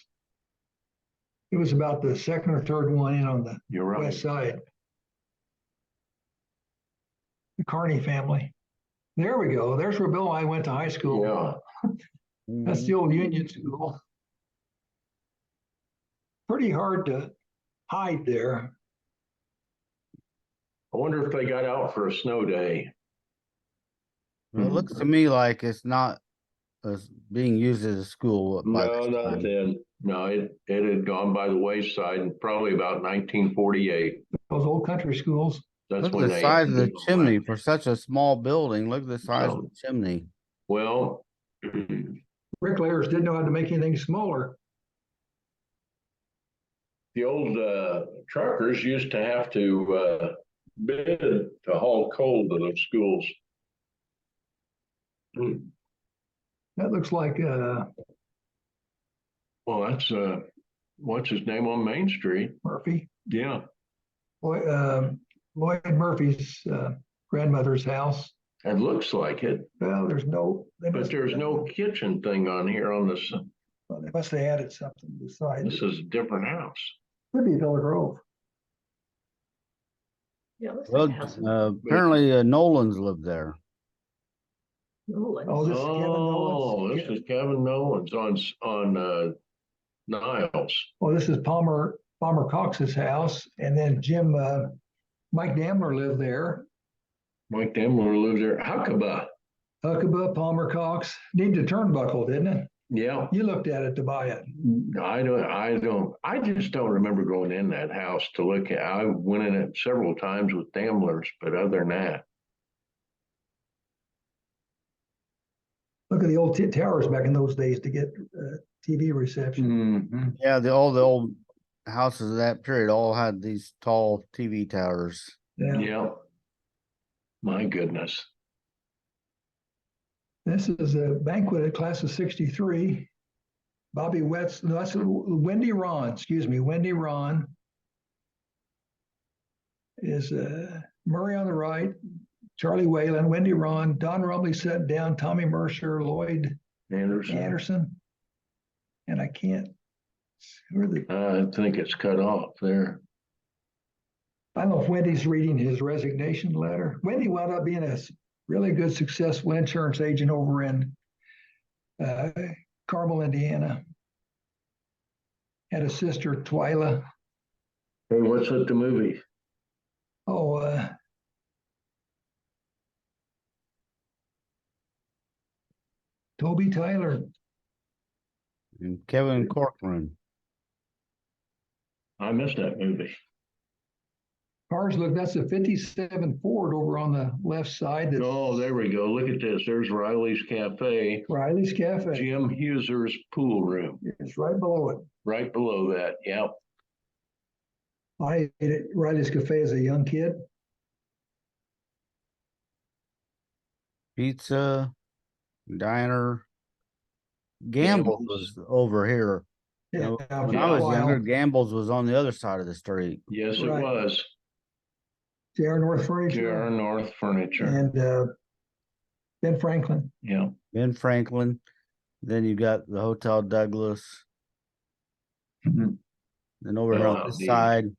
It was about the second or third one in on the You're right. west side. The Carney family. There we go. There's where Bill and I went to high school. Yeah. That's the old Union School. Pretty hard to hide there. I wonder if they got out for a snow day. Well, it looks to me like it's not being used as a school by No, this not time. then. No, it had gone by the wayside in probably about 1948. Those old country schools. That's Look at when the they size of the ended them chimney last. for such a small building. Look at the size of So, the chimney. well, Bricklayers didn't know how to make anything smaller. the old truckers used to have to bid to haul coal to those schools. That looks like Well, that's what's his name on Main Street? Murphy. Yeah, Lloyd Murphy's grandmother's house. it looks like it, Well, there's no. but there's no kitchen thing on here on this. Well, they must have added something besides. This is a different house. Could be Villa Grove. Yeah, looks Well, like a house. apparently Nolan's lived there. Nolan. Oh, this is Kevin Oh, Nolan's. this is Kevin Nolan's on Niles. Well, this is Palmer Cox's house, and then Mike Damler lived there. Mike Demler lived there. Huckabah. Huckabah, Palmer Cox. Needed a turnbuckle, didn't it? Yeah. You looked at it to buy it. I just don't remember going in that house to look at. I went in it several times with Damlers, but other than that. Look at the old towers back in those days to get TV reception. Mhm. Yeah, the old houses of that period all had these tall TV towers. Yeah. Yeah. My goodness. This is a banquet at class of 63. Bobby Wetz, no, that's Wendy Ron, excuse me. Wendy Ron is Murray on the right, Charlie Whalen, Wendy Ron, Don Rumley sat down, Tommy Mercer, Lloyd Anderson. And I can't, who are the, I think it's cut off there. I don't know if Wendy's reading his resignation letter. Wendy wound up being a really good, successful insurance agent over in Carmel, Indiana. Had a sister, Twyla. Hey, what's with the movie? Oh, Toby Tyler. And Kevin Corcoran. I missed that movie. Cars look, that's a 57 Ford over on the left side. Oh, there we go. Look at this. There's Riley's Cafe. Riley's Cafe. Jim Huser's pool room. It's right below it. Right below that. Yep. I ate at Riley's Cafe as a young kid. Pizza, diner. Gamble's was over here. Yeah, When I was younger, Gamble's was on the other side of the street. Yes, it Right. was. JR North Furniture. JR North Furniture. And Ben Franklin. Yeah. Ben Franklin. Then you got the Hotel Douglas. Mhm. Then over here Oh, on this neat. side,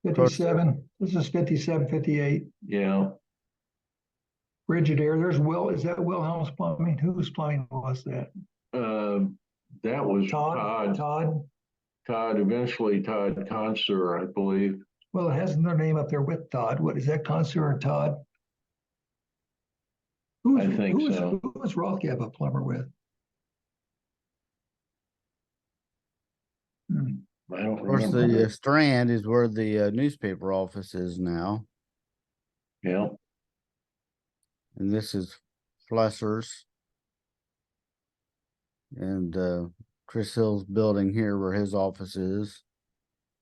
57. This is 57, 58. Yeah. Frigidaire. There's Will. Is that Wilhelm's Plumbing? Whose plumbing was that? That was Todd. Todd, eventually Todd Consor, I believe. Well, it has their name up there with Todd. What is that, Conser or Todd? I think so. Who was Rothgab a plumber with? I don't of course, remember. the Strand is where the newspaper office is now. Yeah. And this is Flesser's. And Chris Hill's building here where his office is.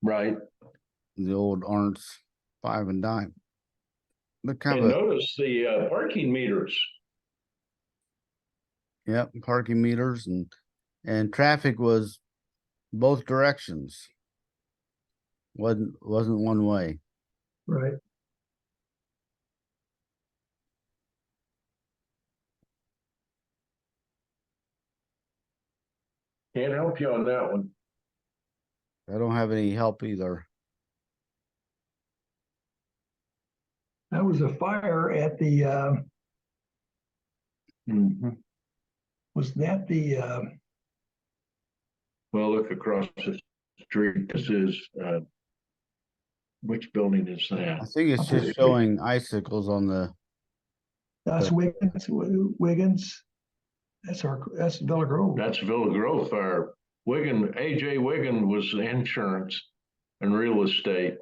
Right. The old Arndt's 5 and Dime. Look kind And of notice the parking meters. Yep, parking meters and traffic was both directions. Wasn't one way. Right. Can't help you on that one. I don't have any help either. That was a fire at the, Mhm. was that the, Well, look across the street. This is, which building is I that? think it's just showing icicles on the that's Wiggins? That's Villa Grove. That's Villa Grove Fire. AJ Wiggin was insurance and real estate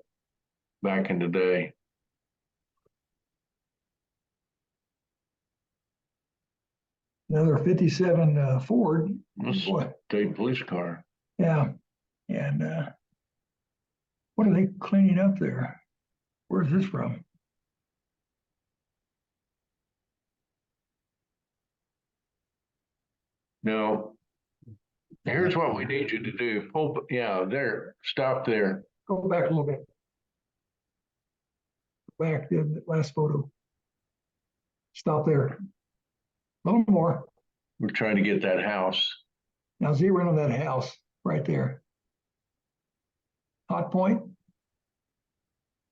back in the day. Another 57 Ford. That's Boy, state police car. yeah. And what are they cleaning up there? Where's this from? Now, here's what we need you to do. Yeah, there, stop there. Go back a little bit. Back to the last photo. Stop there. A little more. We're trying to get that house. Now zero in on that house right there. Hot point.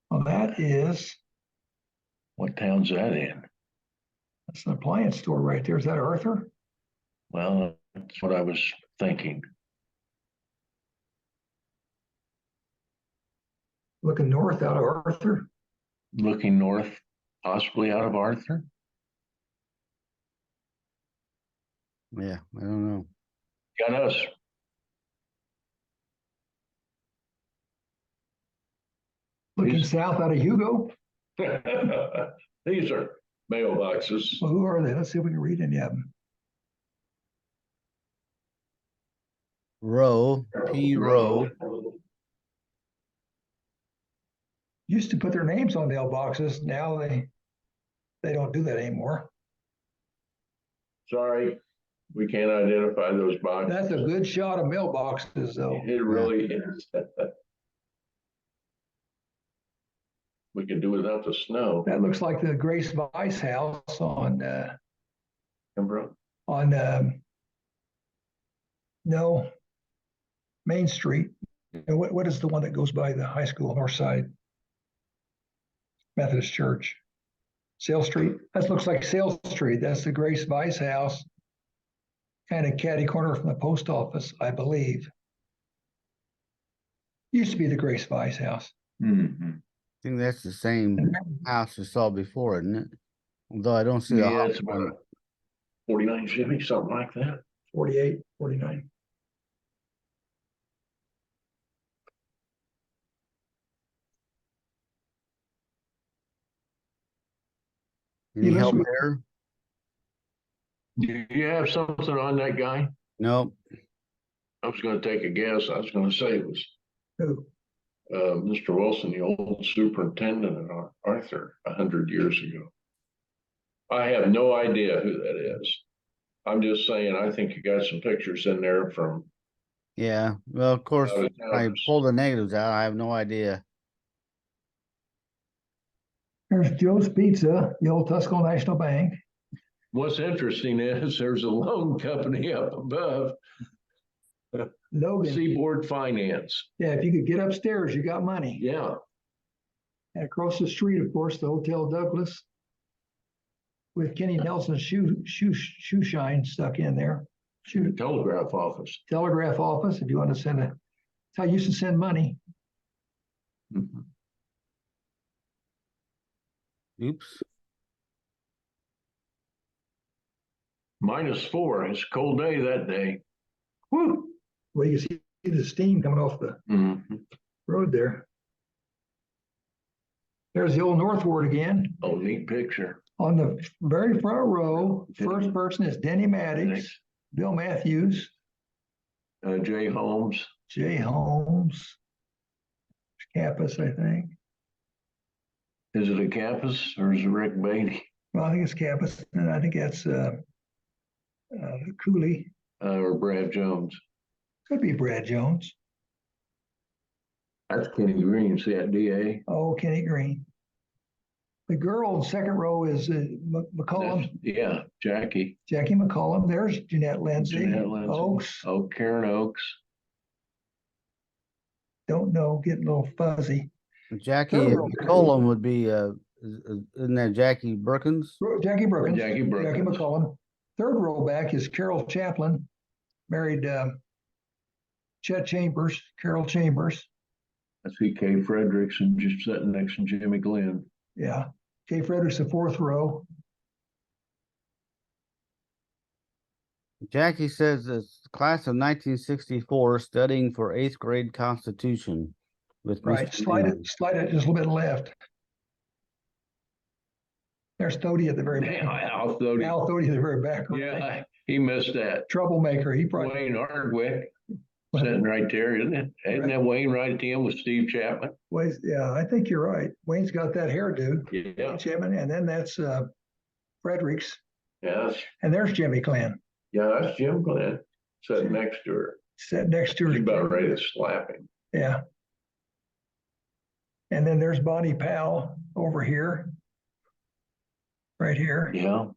Well, that is, What town's that in? that's an appliance store right there. Is that Arthur? Well, that's what I was thinking. Looking north out of Arthur. Looking north, possibly out of Arthur. Yeah, I don't know. Got us. Looking south out of Hugo. These are mailboxes. Well, who are they? Let's see if we can read any of them. Row, P Row. Used to put their names on mailboxes. Now they don't do that anymore. Sorry, we can't identify those boxes. That's a good shot of mailboxes, though. It really is. We could do without the snow. That looks like the Grace Vice house on Remember? no, Main Street. And what is the one that goes by the high school north side? Methodist Church. Sale Street. That looks like Sale Street. That's the Grace Vice house. Kind of catty corner from the post office, I believe. Used to be the Grace Vice house. Mm-hmm. I think that's the same house we saw before, isn't it? Although I don't see a Yeah, house it's about a 49 Chevy, something like that. 48, 49. Any Yeah, help let's- there? Do you have something on that guy? Nope. I was going to take a guess. I was going to say it was Who? Mr. Wilson, the old superintendent in Arthur 100 years ago. I have no idea who that is. I'm just saying, I think you got some pictures in there from. Yeah. Well, of course, Out of I towners. pull the negatives out. I have no idea. There's Joe's Pizza, the old Tuscola National Bank. What's interesting is there's a loan company up above, Logan. Seaboard Finance. Yeah, if you could get upstairs, you got money. Yeah, And across the street, of course, the Hotel Douglas with Kenny Nelson's shoe shine stuck in there. telegraph office. Telegraph office, if you want to send that's how I used to send money. Mhm. Oops. -4. It's a cold day that day. Woo! Well, you can see the steam coming off the Mhm. road there. There's the old North Ward again. Oh, neat picture. On the very front row, first person is Denny Maddox, Bill Matthews, Jay Holmes. Jay Holmes, campus, I think. Is it a campus or is it Rick Beatty? Well, I think it's campus, and I think that's Cooley. Or Brad Jones? Could be Brad Jones. That's Kenny Green. See that DA? Oh, Kenny Green. The girl in second row is McCollum, Yeah, Jackie. Jackie McCollum. There's Jeanette Lindsay. Jeanette Lindsay. Oaks. Oh, Karen Oaks. Don't know, getting a little fuzzy. Jackie Third row. McCollum would be isn't that Jackie Brookins? Jackie Brookins. Jackie Brookins. Jackie McCollum. Third row back is Carol Chaplin, married Chet Chambers, Carol Chambers. I see Kay Frederickson just sitting next to Jimmy Glenn. Yeah. Kay Fredericks, the fourth row. Jackie says it's class of 1964 studying for 8th grade Constitution with Right, Mr. slide Newman. it just a little bit left. There's Thody at the very back. Al Thody. Al Thody at the very back. Right? Yeah, he missed that. Troublemaker. He probably. Wayne Hardwick sitting right there, isn't it? Isn't that Wayne right at the end with Steve Chapman? Yeah, I think you're right. Wayne's got that hairdo. Yeah. Chapman, and then that's Fredericks. Yes. And there's Jimmy Clan. Yeah, that's Jim Glenn sitting next to her. Sat next to her. She's about ready to slap him. Yeah. And then there's Bonnie Powell over here. Right here. Yeah.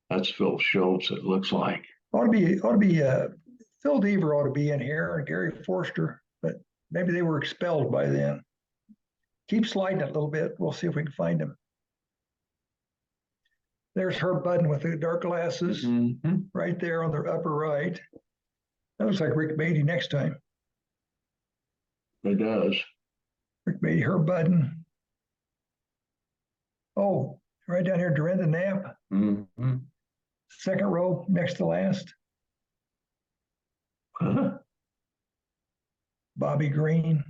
That's Phil Schultz, it looks like. Ought to be Phil Deaver ought to be in here, and Gary Forster, but maybe they were expelled by then. Keep sliding it a little bit. We'll see if we can find him. There's Herb Budden with the dark glasses right there on the upper right. That looks like Rick Beatty next time. It does. Rick Beatty, Herb Budden. Oh, right down here, Dorinda Knapp. Second row, next to last. Bobby Green.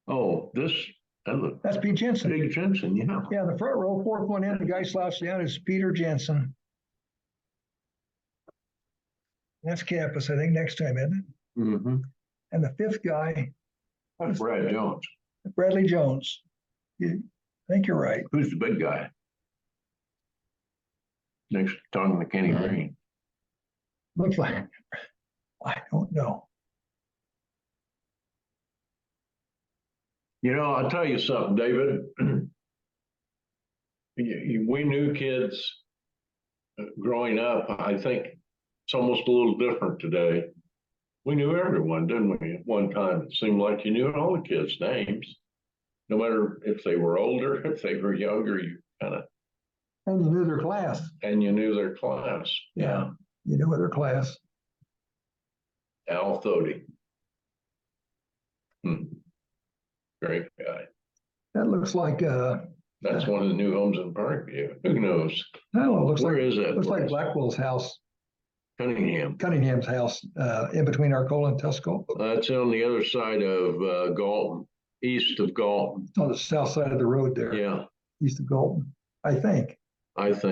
Oh, That's Pete Jensen. Big Jensen, yeah. Yeah, the front row, fourth one in, the guy slouched down is Peter Jensen. That's campus, I think, next time, isn't it? And the fifth guy. That's Brad Jones. Bradley Jones. I think you're right. Who's the big guy? Next, talking to Kenny Green. Looks like, I don't know. You know, I'll tell you something, David. We knew kids growing up. I think it's almost a little different today. We knew everyone, didn't we? At one time, it seemed like you knew all the kids' names, no matter if they were older, if they were younger. You kind of. And you knew their class. And you knew their class. Yeah, you knew their class. Al Thody. Great guy. That looks like that's one of the new homes in Parkview. Who knows? No, it looks Where like is that? looks place? like Blackwell's house. Cunningham's house, in between Arcola and Tuscola. That's on the other side of Galton, east of Galton. It's on the south side of the road there. Yeah. East of Galton, I think. It's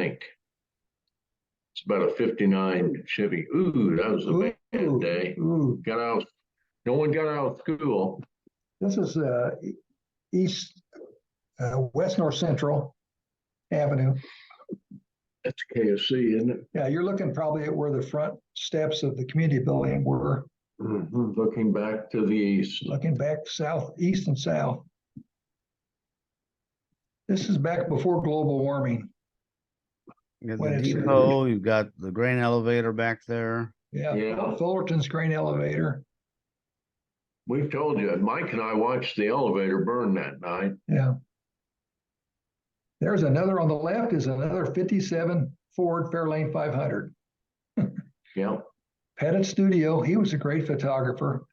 about a 59 Chevy. Ooh, that was a bad day. Got out. No one got out of school. This is West North Central Avenue. That's KFC, isn't it? Yeah, you're looking probably at where the front steps of the community building were. Looking back to the east. Looking back south, east and south. This is back before global warming. You got the depot, you've got the grain elevator back there. Yeah. Fullerton's grain elevator. We've told you, Mike and I watched the elevator burn that night. Yeah. There's another on the left is another 57 Ford Fairlane 500. Yeah. Pettit Studio, he was a great photographer.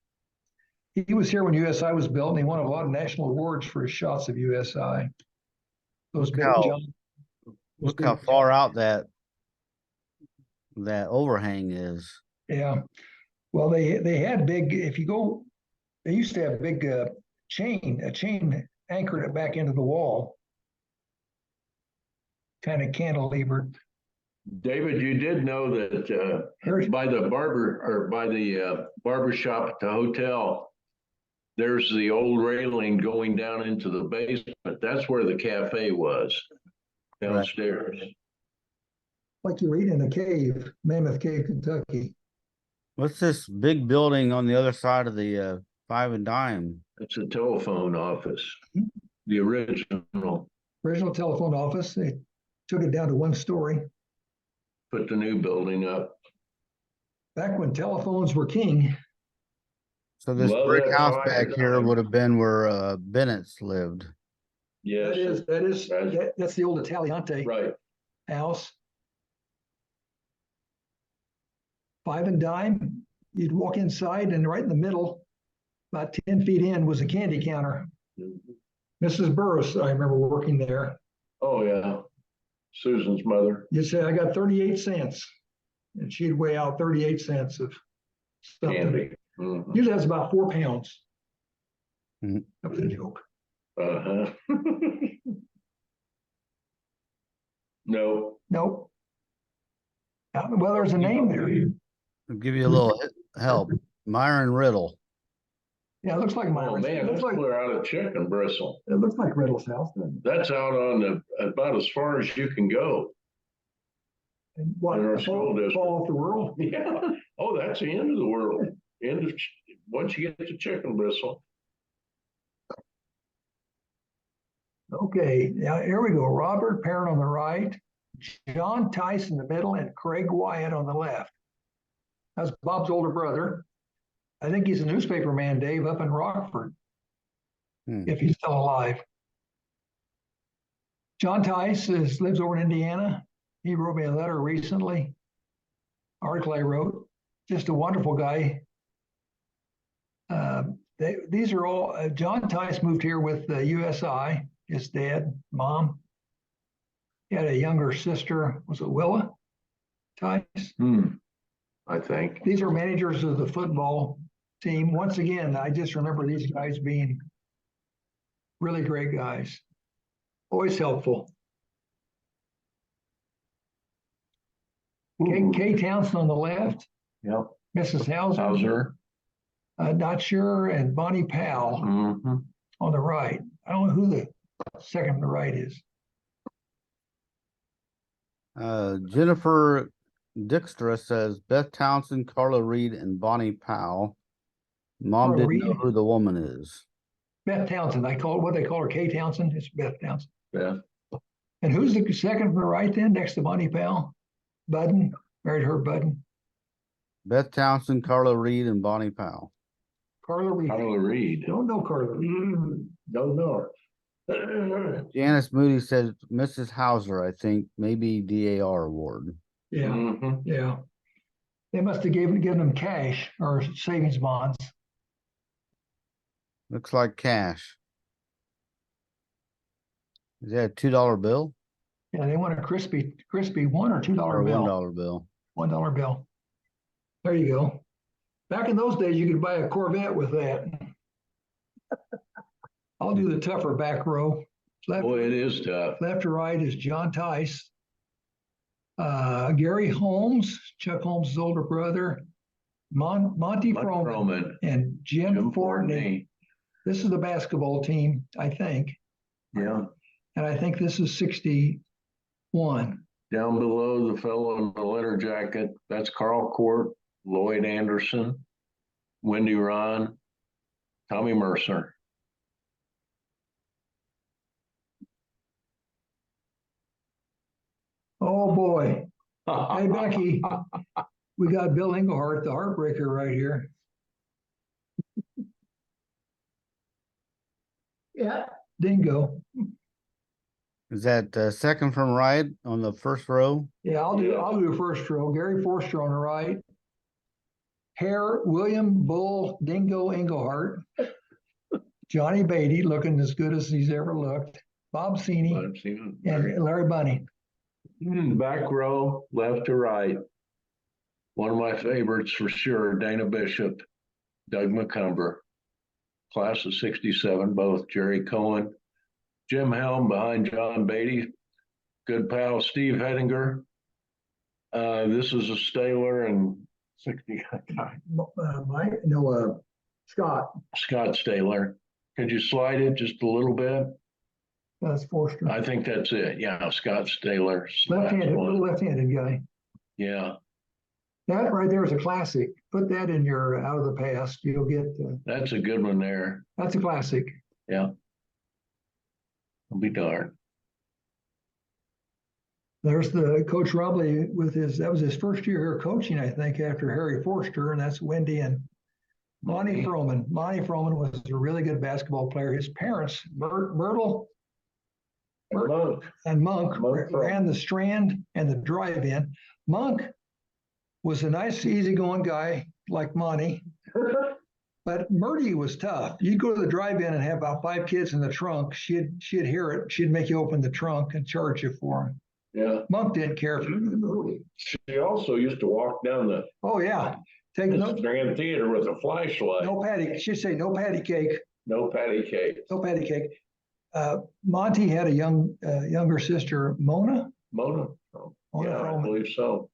He was here when USI was built, and he won a lot of national awards for his shots of USI. Look how far out that overhang is. Yeah. Well, they had big, if you go, they used to have big a chain anchored it back into the wall. Kind of cantilevered. David, you did know that by the barber shop at the hotel, there's the old railing going down into the basement. That's where the cafe was, downstairs. Right. Like you read in a cave, Mammoth Cave, Kentucky. What's this big building on the other side of the Five and Dime? It's a telephone office, the original Telephone office. They took it down to one story. Put the new building up. Back when telephones were king. So this brick house back here would have been where Bennett's lived. Yes. That's the old Italiante house. Five and Dime. You'd walk inside, and right in the middle, about 10 feet in, was a candy counter. Mrs. Burris, I remember working there. Oh, yeah. Susan's mother. You say, I got 38 cents. And she'd weigh out 38 cents of something. Candy. Mhm. Usually that's about 4 pounds. Mhm. That was a joke. Uh-huh. No. Nope. Well, there's a name there. I'll give you a little help. Myron Riddle. Yeah, it looks like Oh, Myron's. man, It looks that's like, clear out of chicken bristle. it looks like Riddle's house, doesn't it? That's out on the, about as far as you can go. And what, In our fall, school district. fall off the world? Yeah. Oh, that's the end of the world. End of, once you get to chicken bristle. Okay, now here we go. Robert Parent on the right, John Tice in the middle, and Craig Wyatt on the left. That's Bob's older brother. I think he's a newspaper man, Dave, up in Rockford, if he's still alive. John Tice lives over in Indiana. He wrote me a letter recently, article I wrote. Just a wonderful guy. These are all, John Tice moved here with USI, his dad, mom. He had a younger sister, was it Willa Tice? I think. These are managers of the football team. Once again, I just remember these guys being really great guys. Always helpful. Kay Townsend on the left. Yep. Mrs. Hauser. Not sure, and Bonnie Powell on the right. I don't know who the second on the right is. Jennifer Dijkstra says Beth Townsend, Carla Reed, and Bonnie Powell. Mom Carla didn't know Reed? who the woman is. Beth Townsend. What they call her, Kay Townsend. It's Beth Townsend. Yeah. And who's the second from the right then, next to Bonnie Powell? Budden, married her Budden. Beth Townsend, Carla Reed, and Bonnie Powell. Carla Reed. Carla Reed. Don't know Carla Reed. Don't know her. Janice Moody says Mrs. Hauser, I think, maybe DAR award. Yeah, yeah. They must have given them cash or savings bonds. Looks like cash. Is that a $2 bill? Yeah, they want a crispy $1 or $2 Or a bill. $1 bill? $1 bill. There you go. Back in those days, you could buy a Corvette with that. I'll do the tougher back row. Boy, it is tough. Left to right is John Tice. Gary Holmes, Chuck Holmes' older brother. Monty Froman and Jim Fortney. This is the basketball team, I think. Yeah. And I think this is 61. Down below the fellow in the letter jacket, that's Carl Court, Lloyd Anderson, Wendy Ron, Tommy Mercer. Oh boy. Hey Becky, we got Bill Englehart, the heartbreaker right here. Yeah. Dingo. Is that second from right on the first row? Yeah, I'll do first row. Gary Forster on the right. Hare, William Bull, Dingo Englehart. Johnny Beatty looking as good as he's ever looked. Bob Seeney and Larry Bunny. Back row, left to right. One of my favorites for sure, Dana Bishop, Doug McCumber. Class of 67, both Jerry Cohen, Jim Helm behind John Beatty, good pal Steve Hedinger. This is a Staler and 60. Scott Staler. Could you slide it just a little bit? That's Forster. I think that's it. Yeah, Scott Staler. Left-handed guy. Yeah. That right there is a classic. Put that in your out of the past. You'll get. That's a good one there. That's a classic. Yeah. I'll be darned. There's the Coach Robley with that was his first year here coaching, I think, after Harry Forster, and that's Wendy and Monty Froman. Monty Froman was a really good basketball player. His parents, Myrtle and Monk ran the Strand and the drive-in. Monk was a nice, easygoing guy like Monty, but Murdy was tough. You'd go to the drive-in and have about 5 kids in the trunk. She'd hear it. She'd make you open the trunk and charge you for them. Yeah. Monk didn't care if She also used to walk down the oh yeah. Take no Grand Theater with a flashlight. patty. She'd say no patty cake. No patty cake. No patty cake. Monty had a younger sister, Mona. Mona? Oh, yeah, I believe so.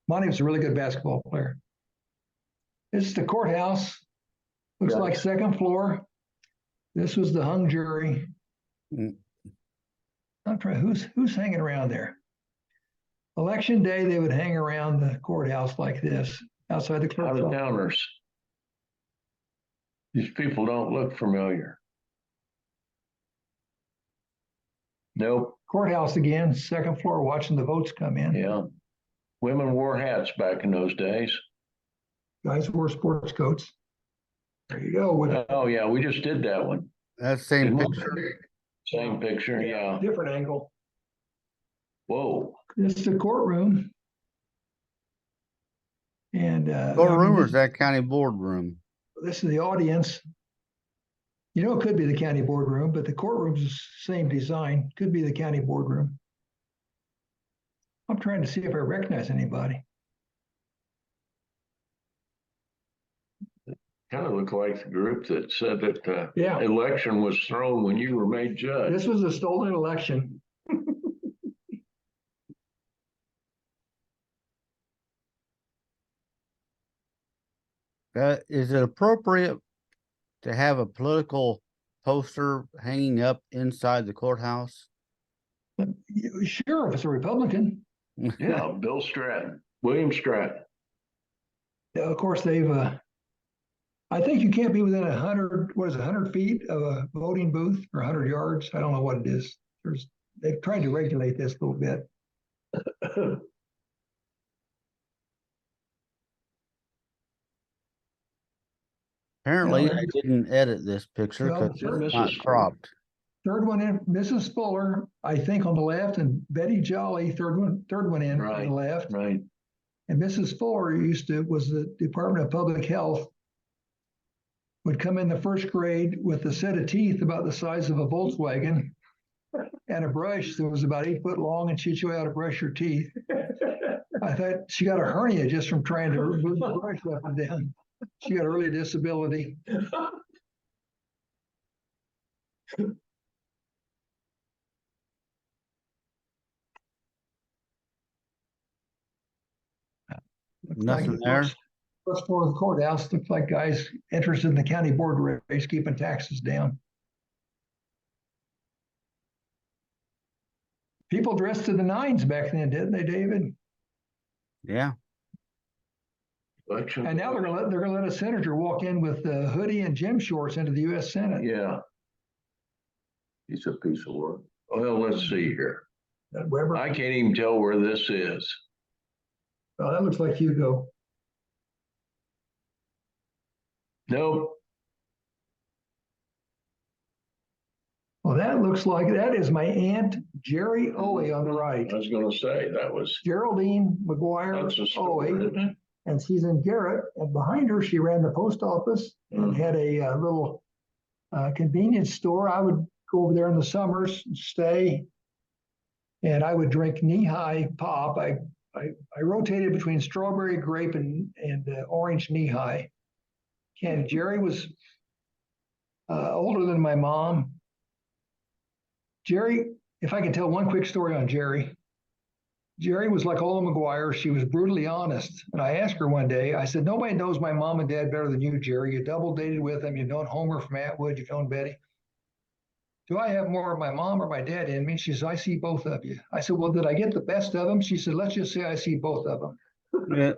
Monty was a really good basketball player. This is the courthouse. Looks Yeah. like second floor. This was the hung jury. Mm. I'm trying, who's hanging around there? Election day, they would hang around the courthouse like this, outside the clerk's Out of office. towners. These people don't look familiar. Nope. Courthouse again, second floor, watching the votes come in. Yeah. Women wore hats back in those days. Guys wore sports coats. There you go. Oh, yeah, we just did that one. That's the same Didn't we? picture. Same picture, yeah. Different angle. Whoa. This is the courtroom. And Courtroom or is that county boardroom? this is the audience. You know, it could be the county boardroom, but the courtroom's the same design. Could be the county boardroom. I'm trying to see if I recognize anybody. Kind of looked like the group that said that the Yeah. election was thrown when you were made judge. This was a stolen election. Is it appropriate to have a political poster hanging up inside the courthouse? Sure, if it's a Republican. Yeah, Bill Stratton, William Stratton. Of course, they've, I think you can't be within 100 feet of a voting booth or 100 yards. I don't know what it is. They've tried to regulate this a little bit. Apparently, No, I didn't edit this picture No, because sir, it's not Mrs. cropped. Third one in, Mrs. Fuller, I think on the left, and Betty Jolly, third one in on Right. the left. Right. And Mrs. Fuller was the Department of Public Health, would come in the first grade with a set of teeth about the size of a Volkswagen and a brush that was about 8 foot long, and she'd show you how to brush your teeth. I thought she got a hernia just from trying to move the brush up and down. She got early disability. Nothing there. First floor of the courthouse looks like guys interested in the county board race, keeping taxes down. People dressed to the nines back then, didn't they, David? Yeah. Election. And now they're gonna let a senator walk in with a hoodie and gym shorts into the U.S. Senate. Yeah. He's a piece of work. Well, let's see here. That Weber. I can't even tell where this is. Oh, that looks like Hugo. Nope. Well, that looks like that is my aunt Jerry Owe on the right. I was gonna say, that was, Geraldine McGuire that's a story, Owe, isn't it? and she's in Garrett. And behind her, she ran the post office and had a little convenience store. I would go over there in the summers and stay, and I would drink knee-high pop. I rotated between strawberry, grape, and orange knee-high. And Jerry was older than my mom. Jerry, if I can tell one quick story on Jerry. Jerry was like all the McGuire. She was brutally honest. And I asked her one day, I said, nobody knows my mom and dad better than you, Jerry. You double dated with them. You've known Homer from Atwood. You've known Betty. Do I have more of my mom or my dad in me? She says, I see both of you. I said, well, did I get the best of them? She said, let's just say I see both of them. Yeah.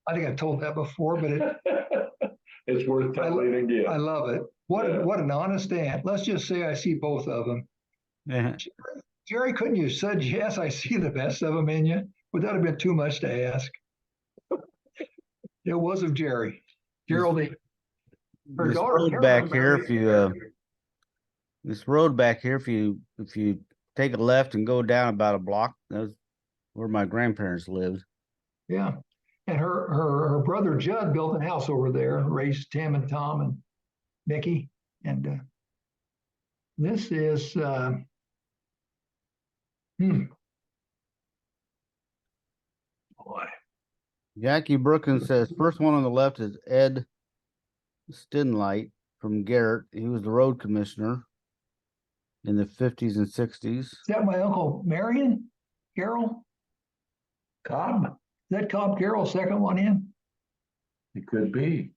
I think I've told that before, but It's worth telling again. I love it. What an honest aunt. Let's just say I see both of them. Yeah. Jerry, couldn't you have said, yes, I see the best of them in you? Would that have been too much to ask? It was of Jerry. Geraldine. Her This daughter, road Carolyn, back here, married- if you this road back here, if you take a left and go down about a block, that's where my grandparents lived. Yeah. And her brother Judd built a house over there, raised Tim and Tom and Mickey. And this is Boy, Jackie Brookins says first one on the left is Ed Stinlight from Garrett. He was the road commissioner in the 50s and 60s. is that my Uncle Marion Carroll? Cobb, Is that Cobb Carroll, second one in? it could be.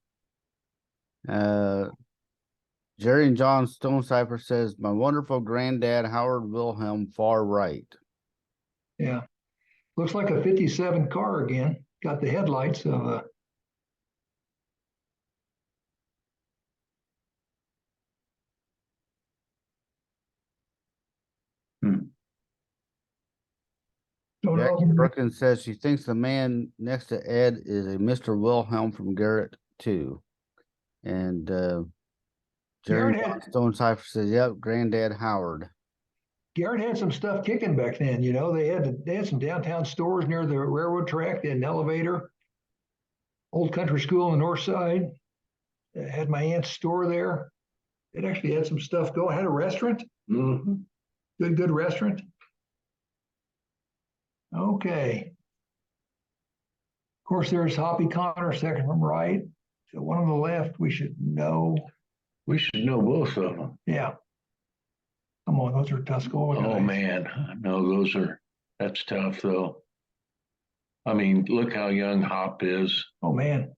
Jerry and John Stonecipher says, my wonderful granddad, Howard Wilhelm, far right. Yeah. Looks like a 57 car again. Got the headlights of a. Don't Jackie know. Brookins says she thinks the man next to Ed is a Mr. Wilhelm from Garrett, too. And Jerry Garrett John had, Stonecipher says, yep, granddad Howard. Garrett had some stuff kicking back then. You know, they had some downtown stores near the railroad track. They had an elevator. Old Country School on the north side. They had my aunt's store there. It actually had some stuff going. Had a restaurant. Mhm. Good restaurant. Okay. Of course, there's Hoppy Connor, second from right. So one on the left, we should know. We should know both of them. Yeah. Come on, those are Tuscola guys. Oh, man. No, that's tough, though. I mean, look how young Hop is. Oh, man.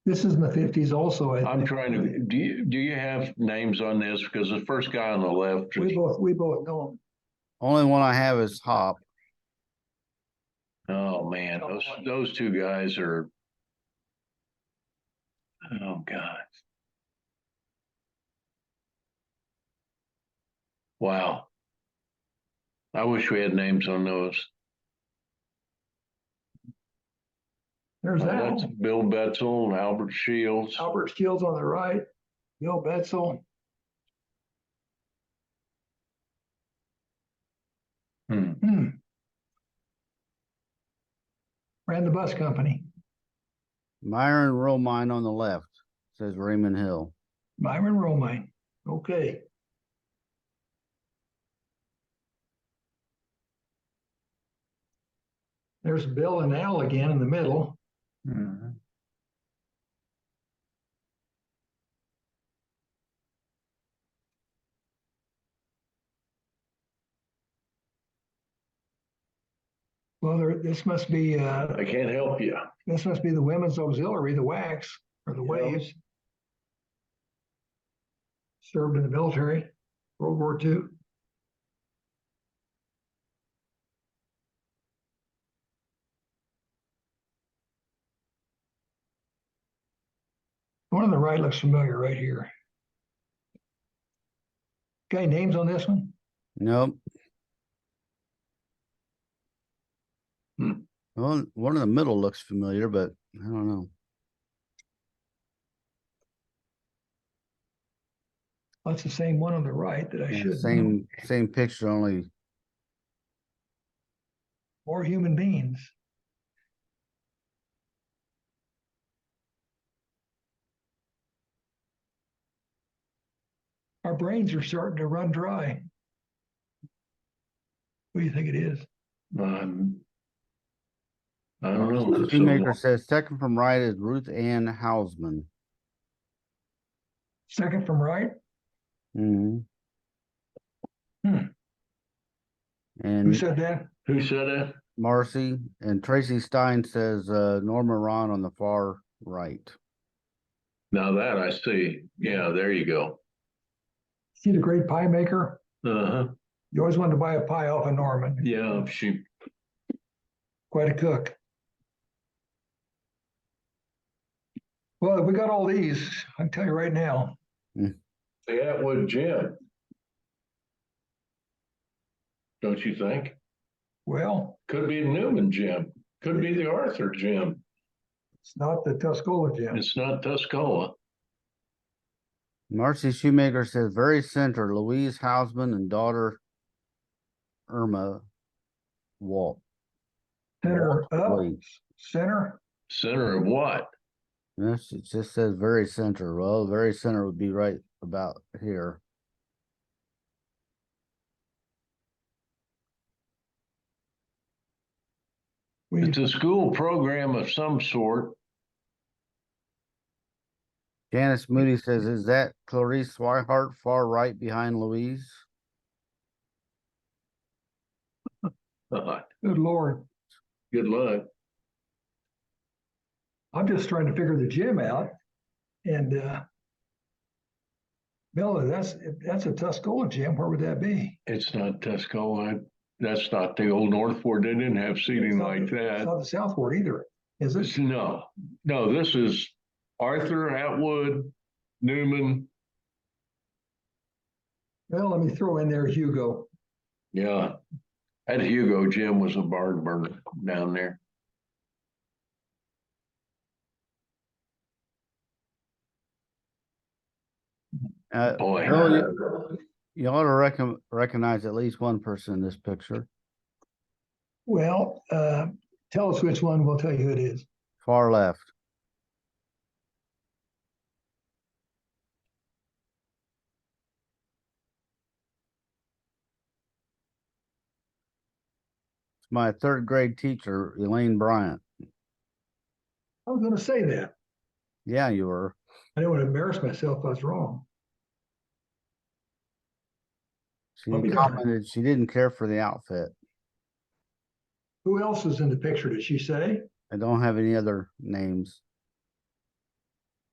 This is in the 50s also, I I'm think. trying to, do you have names on this? Because the first guy on the left, We both know them. Only one I have is Hop. oh, man, those two guys are, oh, God. Wow. I wish we had names on those. There's That's that. Bill Betzel and Albert Shields. Albert Shields on the right. Bill Betzel. Hmm. Ran the bus company. Myron Romine on the left, says Raymond Hill. Myron Romine. Okay. There's Bill and Al again in the middle. Mhm. Well, this must be I can't help you. this must be the women's auxiliary, the WACs or the Yeah. Waves. Served in the military, World War II. One on the right looks familiar right here. Got any names on this one? Nope. Hmm. Well, one in the middle looks familiar, but I don't know. That's the same one on the right that I Yeah, should know. same picture, only More human beings. Our brains are starting to run dry. What do you think it is? I don't know. Shoemaker says second from right is Ruth Ann Hausman. Second from right? Mm-hmm. Who And said that? Who said that? Marcy and Tracy Stein says Norma Ron on the far right. Now that I see. Yeah, there you go. See the great pie maker? Uh-huh. You always wanted to buy a pie off of Norman. Yeah, she. Quite a cook. Well, we got all these. I can tell you right now. The Atwood Jim. Don't you think? Well, Could be the Newman Jim. Could be the Arthur Jim. it's not the Tuscola Jim. It's not Tuscola. Marcy Shoemaker says very center, Louise Hausman and daughter Irma Walt. Center up, Wait. center. Center of what? Yes, it just says very center. Well, very center would be right about here. We, It's a school program of some sort. Janice Moody says, is that Clarice Swihart far right behind Louise? Good good Lord, luck. I'm just trying to figure the gym out. And Bill, that's a Tuscola gym. Where would that be? It's not Tuscola. That's not the old North Ford. They didn't have seating like It's that. not the South Ward either, is it? No, this is Arthur, Atwood, Newman. Well, let me throw in there Hugo. Yeah. That Hugo gym was a barn burner down there. Boy. Bill, you ought to recognize at least one person in this picture. Well, tell us which one. We'll tell you who it is. Far left. It's my third grade teacher, Elaine Bryant. I was going to say that. Yeah, you were. I didn't want to embarrass myself if I was wrong. She commented she didn't care for the outfit. Who else is in the picture? Did she say? I don't have any other names.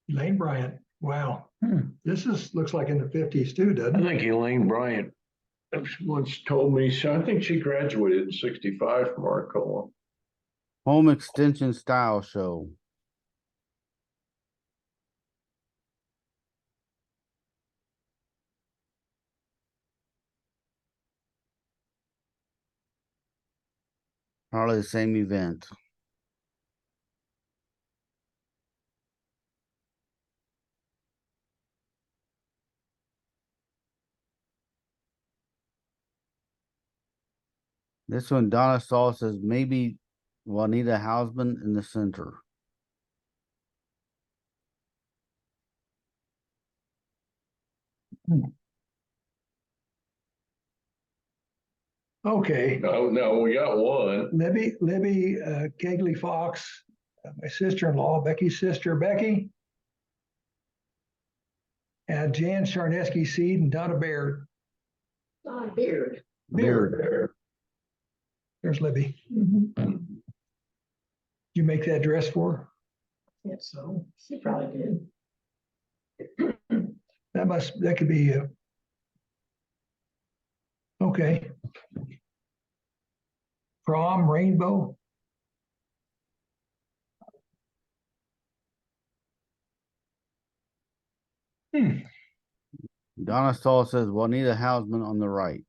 Elaine Bryant. Wow. This looks like in the 50s too, doesn't I it? think Elaine Bryant once told me, I think she graduated in 65 from Arcola. Home extension style show. Probably the same event. This one, Donna Stahl says maybe Juanita Hausman in the center. Okay. No, we got one. Libby Kegley Fox, my sister-in-law, Becky's sister, Becky. And Jan Charneski Seed and Donna Baird. Donna Beard. Beard. There's Libby. Did you make that dress for her? Yeah, so she probably did. That could be okay. Prom, rainbow. Donna Stahl says Juanita Hausman on the right.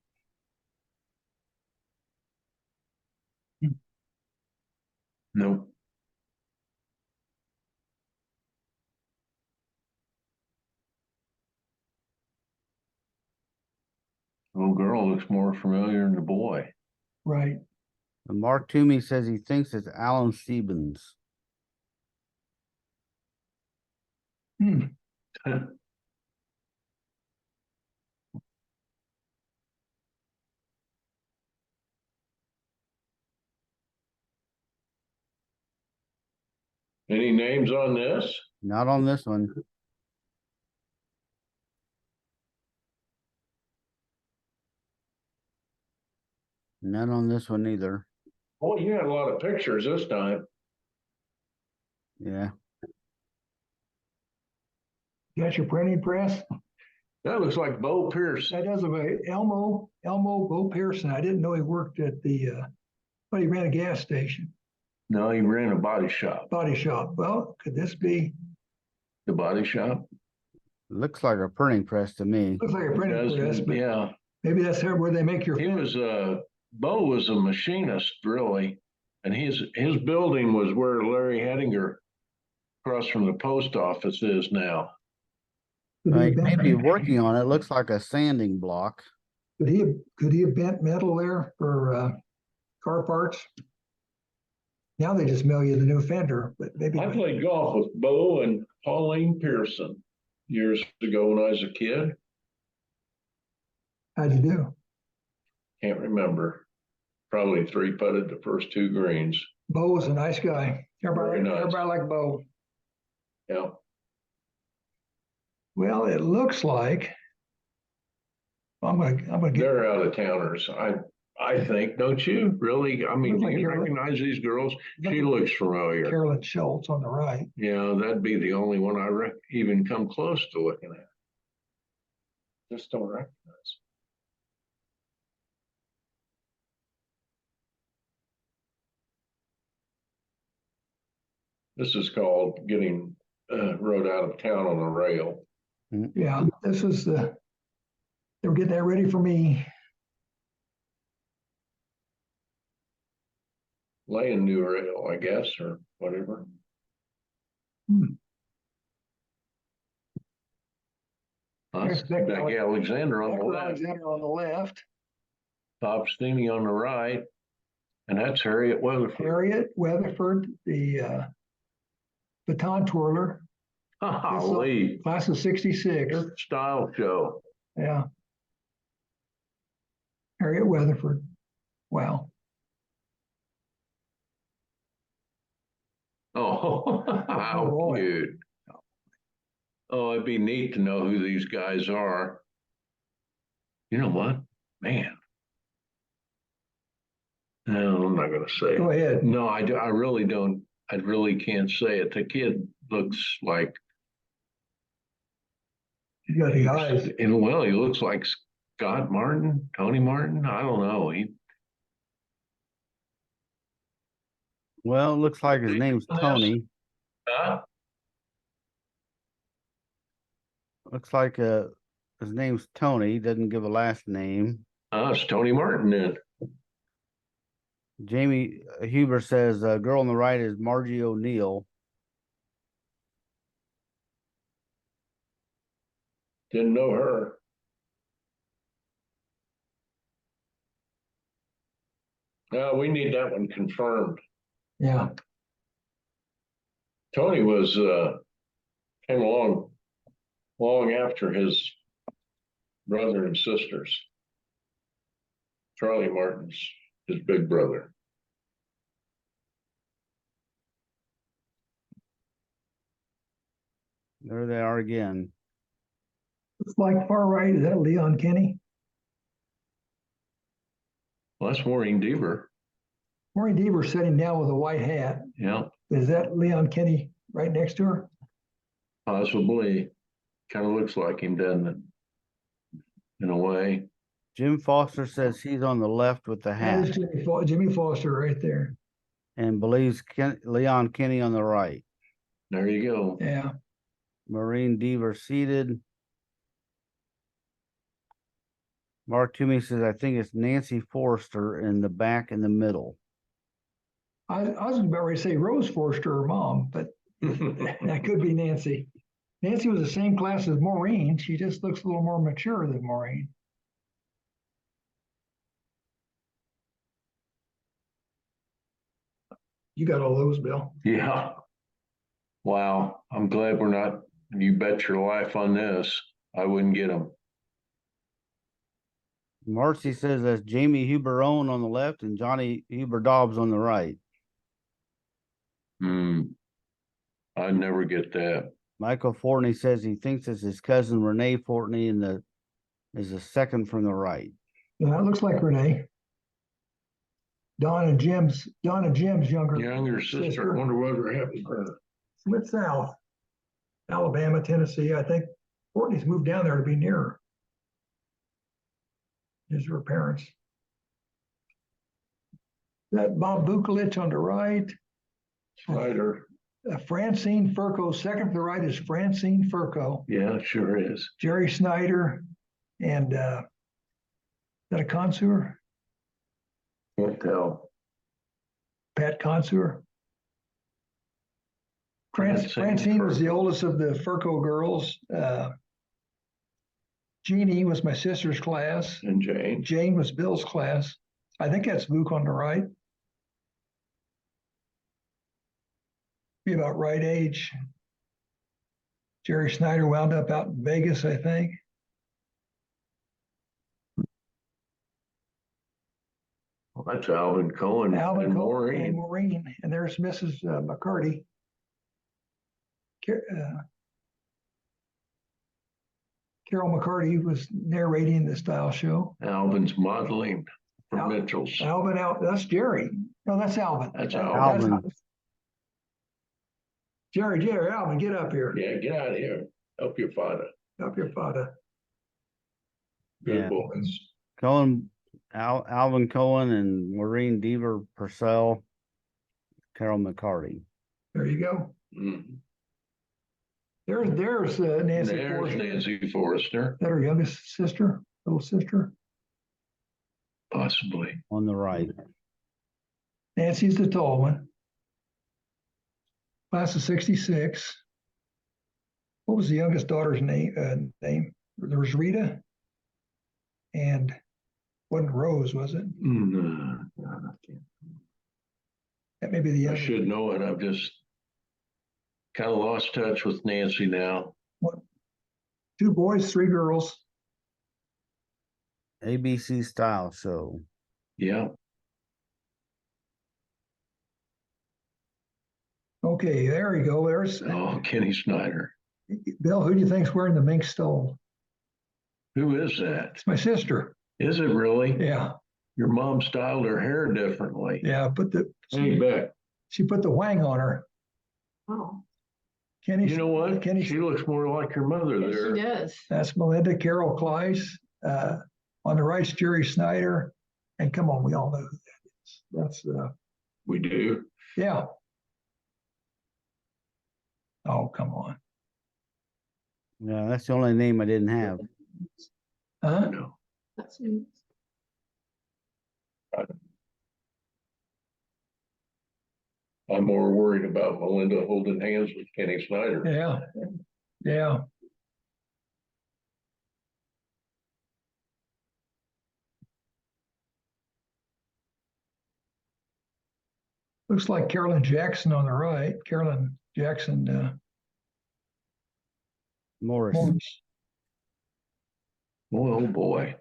Nope. Little girl looks more familiar than the boy. Right. And Mark Toomey says he thinks it's Alan Stevens. Any names on this? Not on this one. None on this one either. Boy, you had a lot of pictures this time. Yeah. You got your printing press? That looks like Bo Pierce. That does a Elmo Bo Pearson. I didn't know he worked at but he ran a gas station. No, he ran a body shop. Body shop. Well, could this be? The body shop? Looks like a printing press to me. Looks like a printing press, but yeah. maybe that's where they make your. He was Bo was a machinist, really, and his building was where Larry Hedinger, across from the post office, is now. Maybe working on it. Looks like a sanding block. Could he have bent metal there for car parts? Now they just mail you the new fender, but maybe. I played golf with Bo and Pauline Pearson years ago when I was a kid. How'd you do? Can't remember. Probably 3-putted the first 2 greens. Bo was a nice guy. Very nice. Everybody liked Bo. Yeah. Well, it looks like I'm gonna get. They're out of towners. I think, don't you? Really? I mean, Looks do like you Carolyn- recognize these girls? She looks familiar. Carolyn Schultz on the right. Yeah, that'd be the only one I even come close to looking at. Just don't recognize. This is called getting rode out of town on a rail. Yeah, this is they were getting that ready for me. Laying new rail, I guess, or whatever. That's Becky Alexander on the left. Alexander on the left. Bob Steeney on the right. And that's Harriet Weatherford. Harriet Weatherford, the baton twirler. Golly. Class of 66. Style show. Yeah. Harriet Weatherford. Wow. Oh, how boy. cute. Oh, it'd be neat to know who these guys are. You know what? Man. No, I'm not going to say Go it. ahead. No, I really don't. I really can't say it. The kid looks like. He's got the eyes. And well, he looks like Scott Martin, Tony Martin. I don't know. Well, it looks like his name's Tony. Huh? Looks like his name's Tony. Doesn't give a last name. It's Tony Martin then. Jamie Huber says girl on the right is Margie O'Neill. Didn't know her. We need that one confirmed. Yeah. Tony was came along long after his brother and sisters. Charlie Martin's his big brother. There they are again. It's like far right. Is that Leon Kenny? Well, that's Maureen Deaver. Maureen Deaver sitting down with a white hat. Yeah. Is that Leon Kenny right next to her? Possibly. Kind of looks like him, doesn't it? In a way. Jim Foster says he's on the left with the hat. That is Jimmy Foster right there. And believes Leon Kenny on the right. There you go. Yeah. Maureen Deaver seated. Mark Toomey says, I think it's Nancy Forrester in the back in the middle. I was about ready to say Rose Forrester, her mom, but that could be Nancy. Nancy was the same class as Maureen. She just looks a little more mature than Maureen. You got all those, Bill. Yeah. Wow. I'm glad we're not, you bet your life on this. I wouldn't get them. Marcy says that's Jamie Huber Owen on the left and Johnny Huber Dobbs on the right. I'd never get that. Michael Fortney says he thinks it's his cousin Renee Fortney and is the second from the right. Yeah, it looks like Renee. Donna Jim's Younger sister. I wonder whatever happened to her. Smith South, Alabama, Tennessee. I think Courtney's moved down there to be nearer. Is her parents. That Bob Bukolich on the right. Snyder. Francine Furco, second to the right is Francine Furco. Yeah, sure is. Jerry Snyder and is that a connoisseur? Can't tell. Pat Consour. Francine was the oldest of the Furco girls. Jeannie was my sister's class. And Jane. Jane was Bill's class. I think that's Luke on the right. Be about right age. Jerry Snyder wound up out in Vegas, I think. that's Alvin Cohen Alvin and Cohen and Maureen. Maureen, and there's Mrs. McCarty. Carol McCarty was narrating the style show. Alvin's modeling for Al- Mitchell's. Alvin, that's Jerry. No, that's Alvin. That's Alvin. Jerry, Alvin, get up here. Yeah, get out of here. Help your father. Help your father. Good Yeah. boys. Alvin Cohen and Maureen Deaver Purcell, Carol McCarty. There you go. Mhm. There's Nancy There's Forrester. Nancy Forrester, Is that her youngest sister, little sister? possibly. On the right. Nancy's the tall one. Class of 66. What was the youngest daughter's name? There was Rita, and wasn't Rose, was it? No, That may be the I youngest. should know it. I've just kind of lost touch with Nancy now. What? 2 boys, 3 girls. ABC Style Show. Yeah. Okay, there we go. There's Oh, Kenny Snyder. Bill. Who do you think's wearing the mink stole? Who is that? It's my sister. Is it really? Yeah, Your mom styled her hair differently. yeah. Hey, Beck, She put the wang on her. Oh, Kenny. you know what? Kenny. She looks more like your mother yes, there. she does. That's Melinda Carol Kleiss. On the right's Jerry Snyder. And come on, we all know who that is. That's We do. yeah. Oh, come on. Yeah, that's the only name I didn't have. Huh? No. That's me. I'm more worried about Melinda holding hands with Kenny Snyder. Yeah. Yeah. Looks like Carolyn Jackson on the right. Carolyn Jackson Morris. Morris. Oh, boy.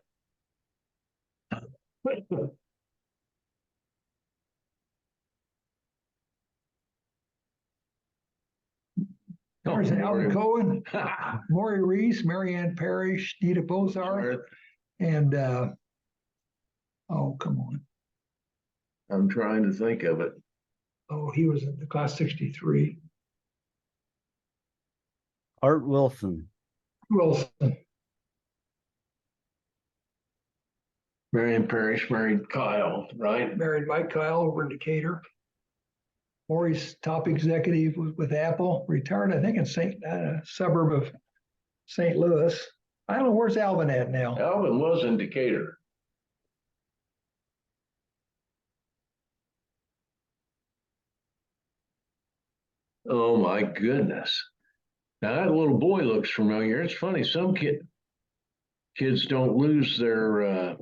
There's Oh, Alvin Maury. Cohen, Maury Reese, Marianne Parrish, Nita Bozarth, and oh, come on. I'm trying to think of it. Oh, he was in the class 63. Art Wilson. Wilson. Marion Parrish married Kyle, right? Married Mike Kyle over in Decatur. Maury's top executive with Apple, retired, I think, in suburb of St. Louis. I don't know, where's Alvin at now? Alvin was in Decatur. Oh my goodness. Now that little boy looks familiar. It's funny, some kids don't lose their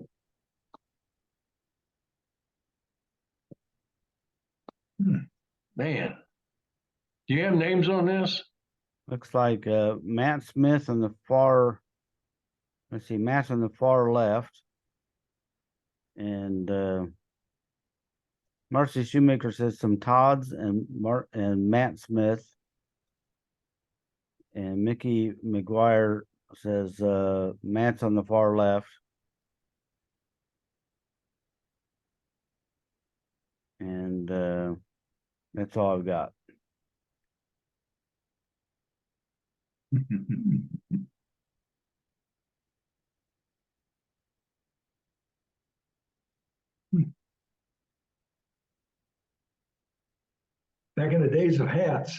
man. Do you have names on this? Looks like Matt Smith on the far, let's see, Matt's on the far left. And Marcy Shoemaker says some Todds and Matt Smith. And Mickey McGuire says Matt's on the far left. And that's all I've got. Back in the days of hats.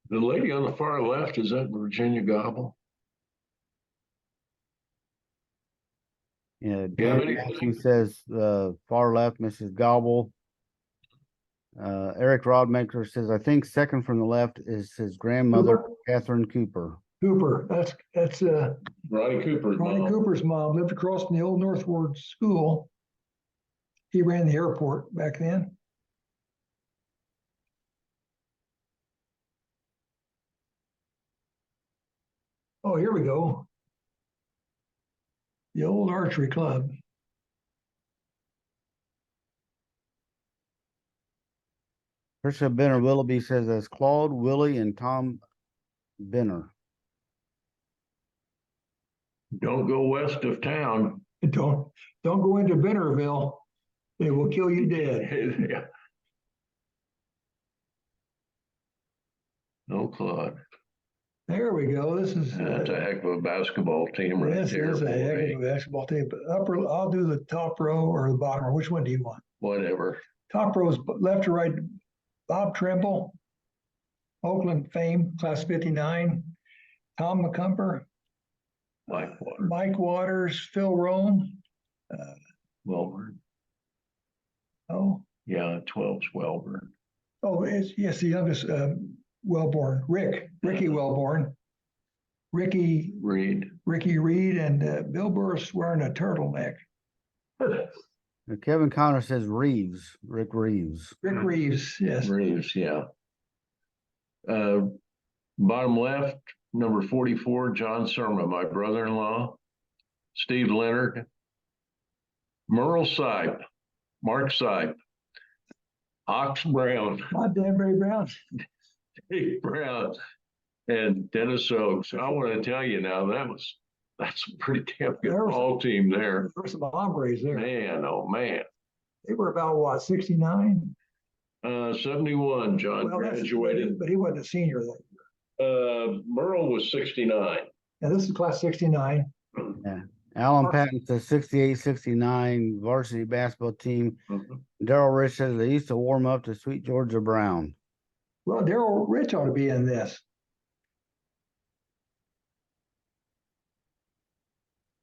The lady on the far left, is that Virginia Gobble? Yeah, Yeah, Gary Massey says far left, Mrs. Gobble. Eric Rodmaker says, I think second from the left is his grandmother, Catherine Cooper. Cooper, that's Ronnie Cooper's Ronnie mom. Cooper's mom, lived across from the old Northward School. He ran the airport back then. Oh, here we go. The old archery club. Tricia Benner Willoughby says that's Claude, Willie, and Tom Benner. Don't go west of town. Don't go into Bennerville. It will kill you dead. Yeah. No, Claude. There we go. This is That's a heck of a basketball team right this there. is a heck boy. of a basketball team. But I'll do the top row or the bottom row. Which one do you want? Whatever. Top row is left to right. Bob Trimble, Oakland fame, class 59. Tom McCumber, Mike Waters, Phil Rome. Wellborn. Oh, Yeah, 12's Wellborn. yes, the youngest Wellborn, Ricky Wellborn, Ricky Reed. and Bill Burris wearing a turtleneck. Kevin Connor says Reeves, Rick Reeves. Rick Reeves, yes. Reeves, yeah. Bottom left, number 44, John Surma, my brother-in-law. Steve Leonard. Merle Sipe, Mark Sipe. Ox Brown, Not Danbury Brown. Dave Brown, and Dennis Oaks. I want to tell you now, that's a pretty damn good ball team there. There were some hombres there. Man, oh man. They were about what, 69? 71, John graduated. But he wasn't a senior then. Merle was 69. Now this is class 69. Yeah. Alan Patton says 68-69 varsity basketball team. Daryl Rich says they used to warm up to Sweet Georgia Brown. Well, Daryl Rich ought to be in this.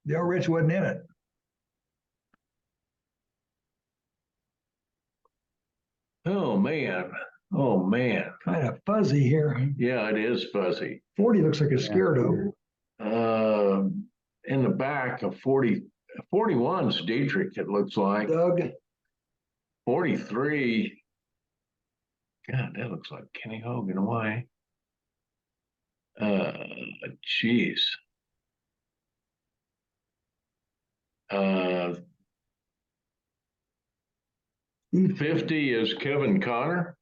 Daryl Rich wasn't in it. Oh man. Oh man. Kind of fuzzy here. Yeah, it is fuzzy. 40 looks like a Scardo. In the back of 41's Dietrich, it looks like. Doug. 43. God, that looks like Kenny Hogan away. Jeez. 50 is Kevin Connor.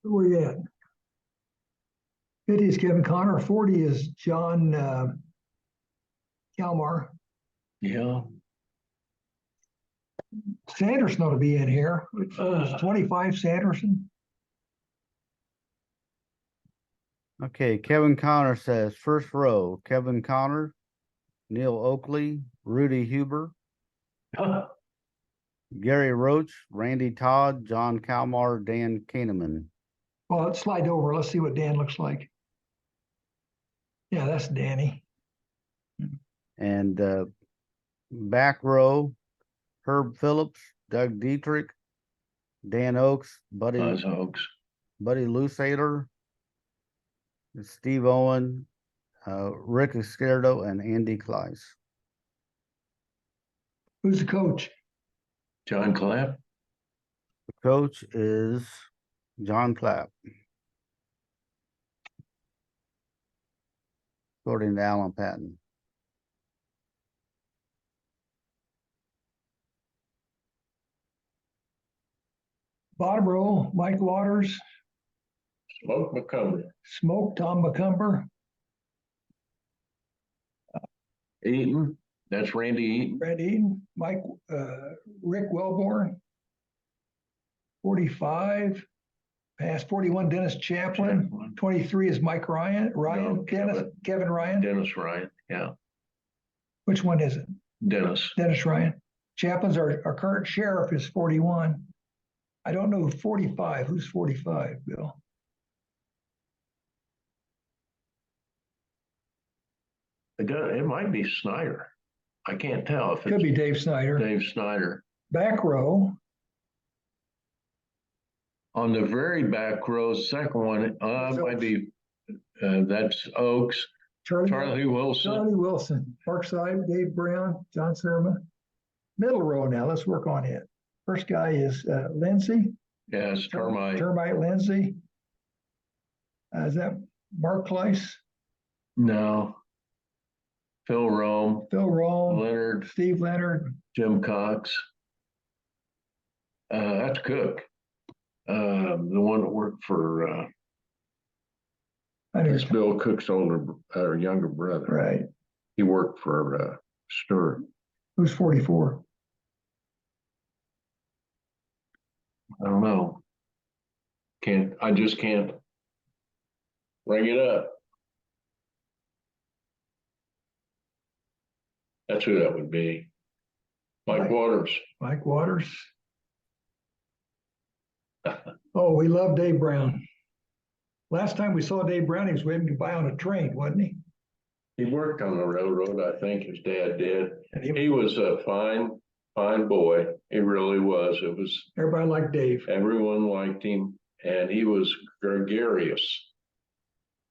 Where you at? 50 is Kevin Connor. 40 is John Kalmar. Yeah. Sanderson ought to be in here. 25 Sanderson. Okay, Kevin Connor says first row, Kevin Connor, Neil Oakley, Rudy Huber, Gary Roach, Randy Todd, John Kalmar, Dan Kahneman. Well, let's slide over. Let's see what Dan looks like. Yeah, that's Danny. And back row, Herb Phillips, Doug Dietrich, Dan Oaks, Buddy Lusader, Steve Owen, Rick Escardo, and Andy Kleiss. Who's the coach? John Clapp. The coach is John Clapp, according to Alan Patton. Bottom row, Mike Waters. Smoke McCumber. Tom McCumber. Eaton. That's Randy Eaton. Brad Eaton. Rick Wellborn. 45. Past 41, Dennis Chaplin. 23 is Mike Ryan. Kevin Ryan. Dennis Ryan. Yeah. Which one is it? Dennis Ryan. Chaplin's our current sheriff is 41. I don't know 45. Who's 45, Bill? It might be Snyder. I can't tell if Could be Dave Snyder. Dave Snyder. Back row. On the very back row, second one, might be that's Oaks. Charlie Wilson. Parkside, Dave Brown, John Serma. Middle row now. Let's work on it. First guy is Lindsay. Yes, Termite. Termite Lindsay. Is that Mark Kleiss? No. Phil Rome. Leonard. Steve Leonard. Jim Cox. That's Cook. The one that worked for, I know. it's Bill Cook's younger brother. Right. He worked for, Stewart. Who's 44? I don't know. I just can't bring it up. That's who that would be. Mike Waters. Mike Waters. Oh, we love Dave Brown. Last time we saw Dave Brown, he was waiting to buy on a train, wasn't he? He worked on the railroad, I think his dad did. And He was a fine boy. He really was. Everybody liked Dave. Everyone liked him, and he was gregarious.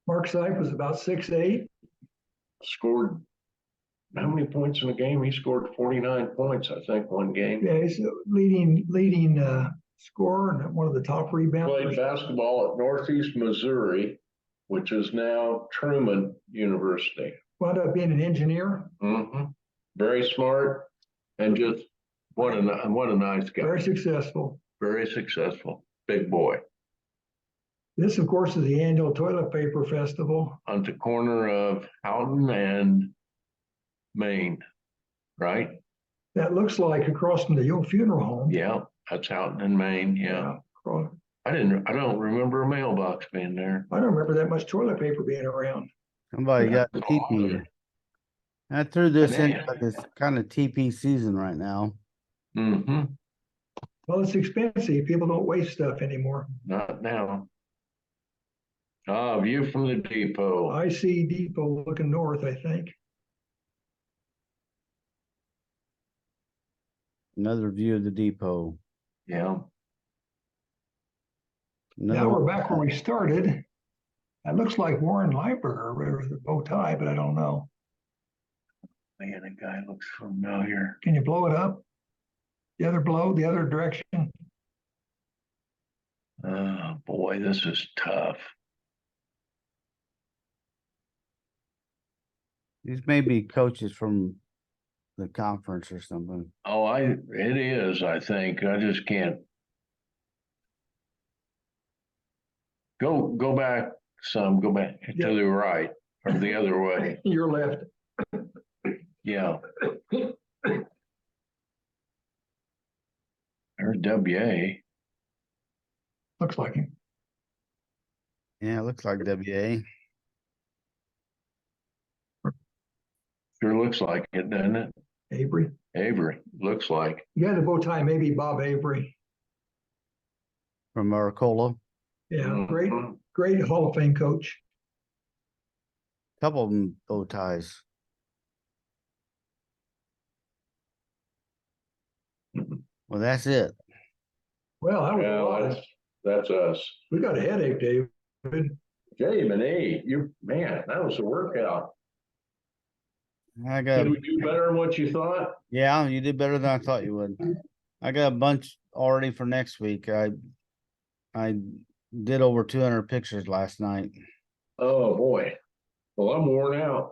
Mark Seif was about 6'8". Scored how many points in a game? He scored 49 points, I think, one game. Yeah, he's a leading scorer and one of the top rebounders. Played basketball at Northeast Missouri, which is now Truman University. Wound up being an engineer. Mm-hmm. Very smart, and just what a nice guy. Very successful. Very successful. Big boy. This, of course, is the annual toilet paper festival. On the corner of Houghton and Main, right? That looks like across from the old funeral home. Yeah, that's Houghton and Main. Yeah. I don't remember a mailbox being there. I don't remember that much toilet paper being around. Somebody got TP. I threw this in like it's kind of TP season right now. Mm-hmm. Well, it's expensive. People don't waste stuff anymore. Not now. View from the depot. I see depot looking north, I think. Another view of the depot. Yeah. Now we're back where we started. That looks like Warren Liebberger with the bow tie, but I don't know. Man, that guy looks familiar. Can you blow it up? The other direction. Oh boy, this is tough. These may be coaches from the conference or something. Oh, it is, I think. I just can't. Go back some, go back to the right or the other way. Your left. Yeah. There's WA. Looks like him. Yeah, it looks like WA. Sure looks like it, doesn't it? Avery. Looks like. You got the bow tie, maybe Bob Avery. From Arcola. Yeah, Mm-hmm. great Hall of Fame coach. Couple of them bow ties. Well, that's it. Well, that was a lot. That's us. We got a headache, David. Jamie, man, that was a workout. I got. Did we do better than what you thought? Yeah, you did better than I thought you would. I got a bunch already for next week. I did over 200 pictures last night. Oh boy. Well, I'm worn out.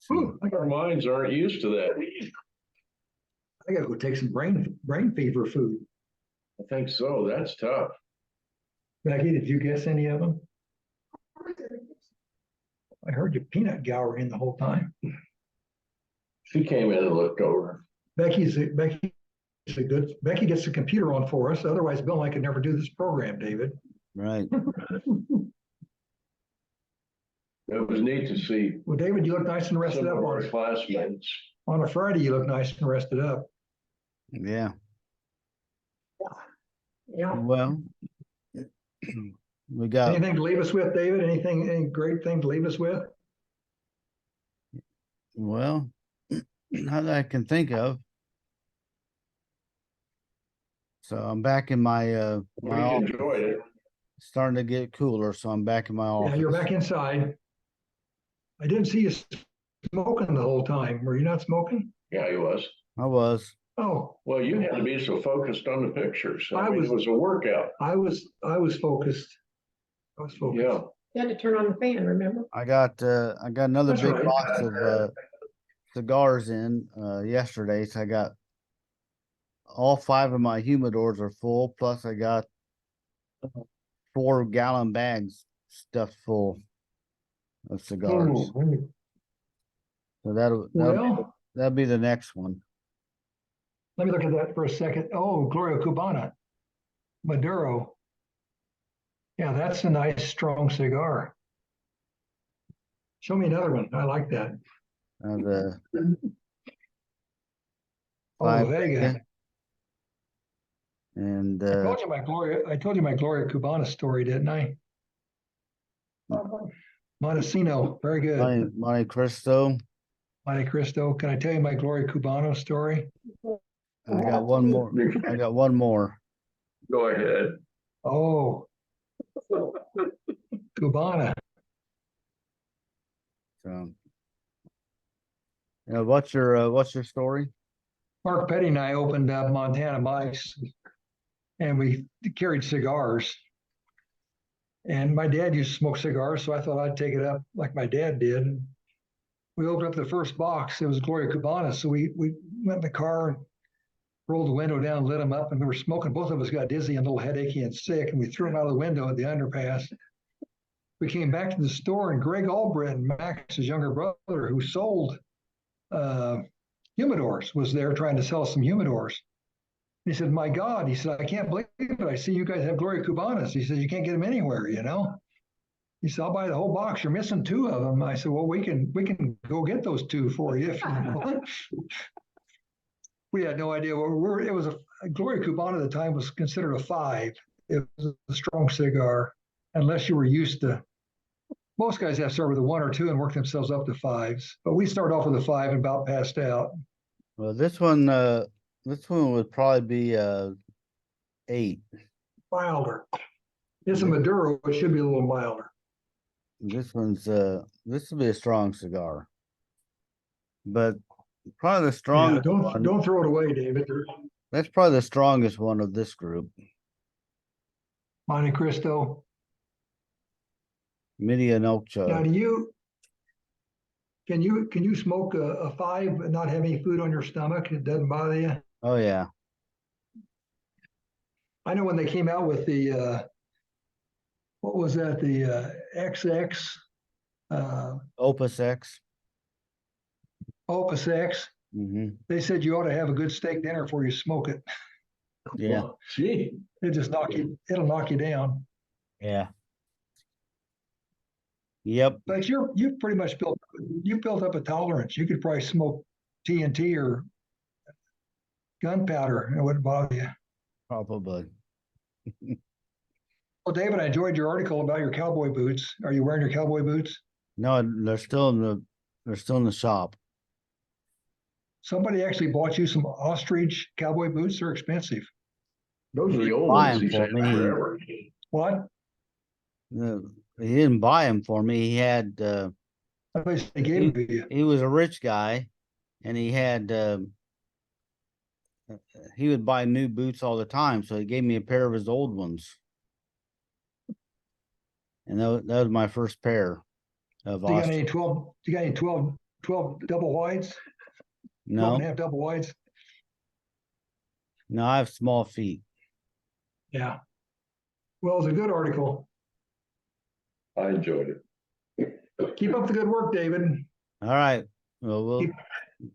Whew, Our minds aren't used to that. I gotta go take some brain fever food. I think so. That's tough. Becky, did you guess any of them? I heard you peanut gallery the whole time. She came in and looked over. Becky gets the computer on for us. Otherwise, Bill and I could never do this program, David. Right. It was neat to see Well, David, you look nice and rested some up of our classmates. on a Friday. You look nice and rested up. Yeah. Yeah. Well, we got. Anything to leave us with, David? Any great thing to leave us with? Well, not that I can think of. So I'm back in my We my office. enjoyed it. It's starting to get cooler, so I'm back in my office. Yeah, you're back inside. I didn't see you smoking the whole time. Were you not smoking? Yeah, he was. I was. Oh, Well, you had to be so focused on the pictures. I It was- was a workout. I was focused. Yeah. You had to turn on the fan, remember? I got another That's big right. box of cigars in yesterday, so I got all 5 of my humidors are full, plus I got 4-gallon bags stuffed full of cigars. Oh, So well, that'll be the next one. let me look at that for a second. Oh, Gloria Cubana, Maduro. Yeah, that's a nice strong cigar. Show me another one. I like that. The Oh, 5 Vega. and I told you my Gloria Cubana story, didn't I? Montesino, very good. Monte Cristo. Monte Cristo. Can I tell you my Gloria Cubano story? I got one more. I got one more. Go ahead. Oh, Cubana. So, what's your story? Mark Petty and I opened up Montana Mike's, and we carried cigars. And my dad used to smoke cigars, so I thought I'd take it up like my dad did. And we opened up the first box. It was Gloria Cubana. So we went in the car and rolled the window down, lit them up, and we were smoking. Both of us got dizzy and a little headachy and sick, and we threw them out of the window at the underpass. We came back to the store, and Greg Albritton, Max's younger brother, who sold humidors, was there trying to sell some humidors. He said, "My God," he said, "I can't believe it. I see you guys have Gloria Cubanas." He said, "You can't get them anywhere, you know." He said, "I'll buy the whole box. You're missing 2 of them." I said, "Well, we can go get those 2 for you if you want." We had no idea what it was. A Gloria Cubana at the time was considered a 5. It was a strong cigar, unless you were used to. Most guys have started with a 1 or 2 and work themselves up to 5s, but we started off with a 5 and about passed out. Well, this one would probably be 8. Milder. It's a Maduro. It should be a little milder. This will be a strong cigar, but probably the strongest. Yeah, don't throw it away, David. That's probably the strongest one of this group. Monte Cristo. Medianoche. Now, can you smoke a 5 and not have any food on your stomach? It doesn't bother you? Oh yeah. I know when they came out with the what was that? The XX Opus X. Opus X. Mm-hmm. They said you ought to have a good steak dinner before you smoke it. Yeah. Well, gee. It'll knock you down. Yeah. Yep. But you've pretty much built up a tolerance. You could probably smoke TNT or gunpowder and it wouldn't bother you. Probably. Well, David, I enjoyed your article about your cowboy boots. Are you wearing your cowboy boots? No, they're still in the shop. Somebody actually bought you some ostrich cowboy boots. They're expensive. Those are the old Buy ones them he's for had me. forever. What? He didn't buy them for me. He had They gave them to you. he was a rich guy, and he had he would buy new boots all the time, so he gave me a pair of his old ones. And that was my first pair of Do you got any ostrich. 12? Do you got any 12 double wides? 12 No, and a half double wides? no, I have small feet. Yeah. Well, it's a good article. I enjoyed it. Keep up the good work, David. All right. Well, we'll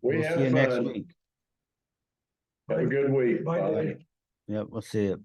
We see had you next fun. week. Have a good week. Bye, Bye. David. Yep, we'll see you.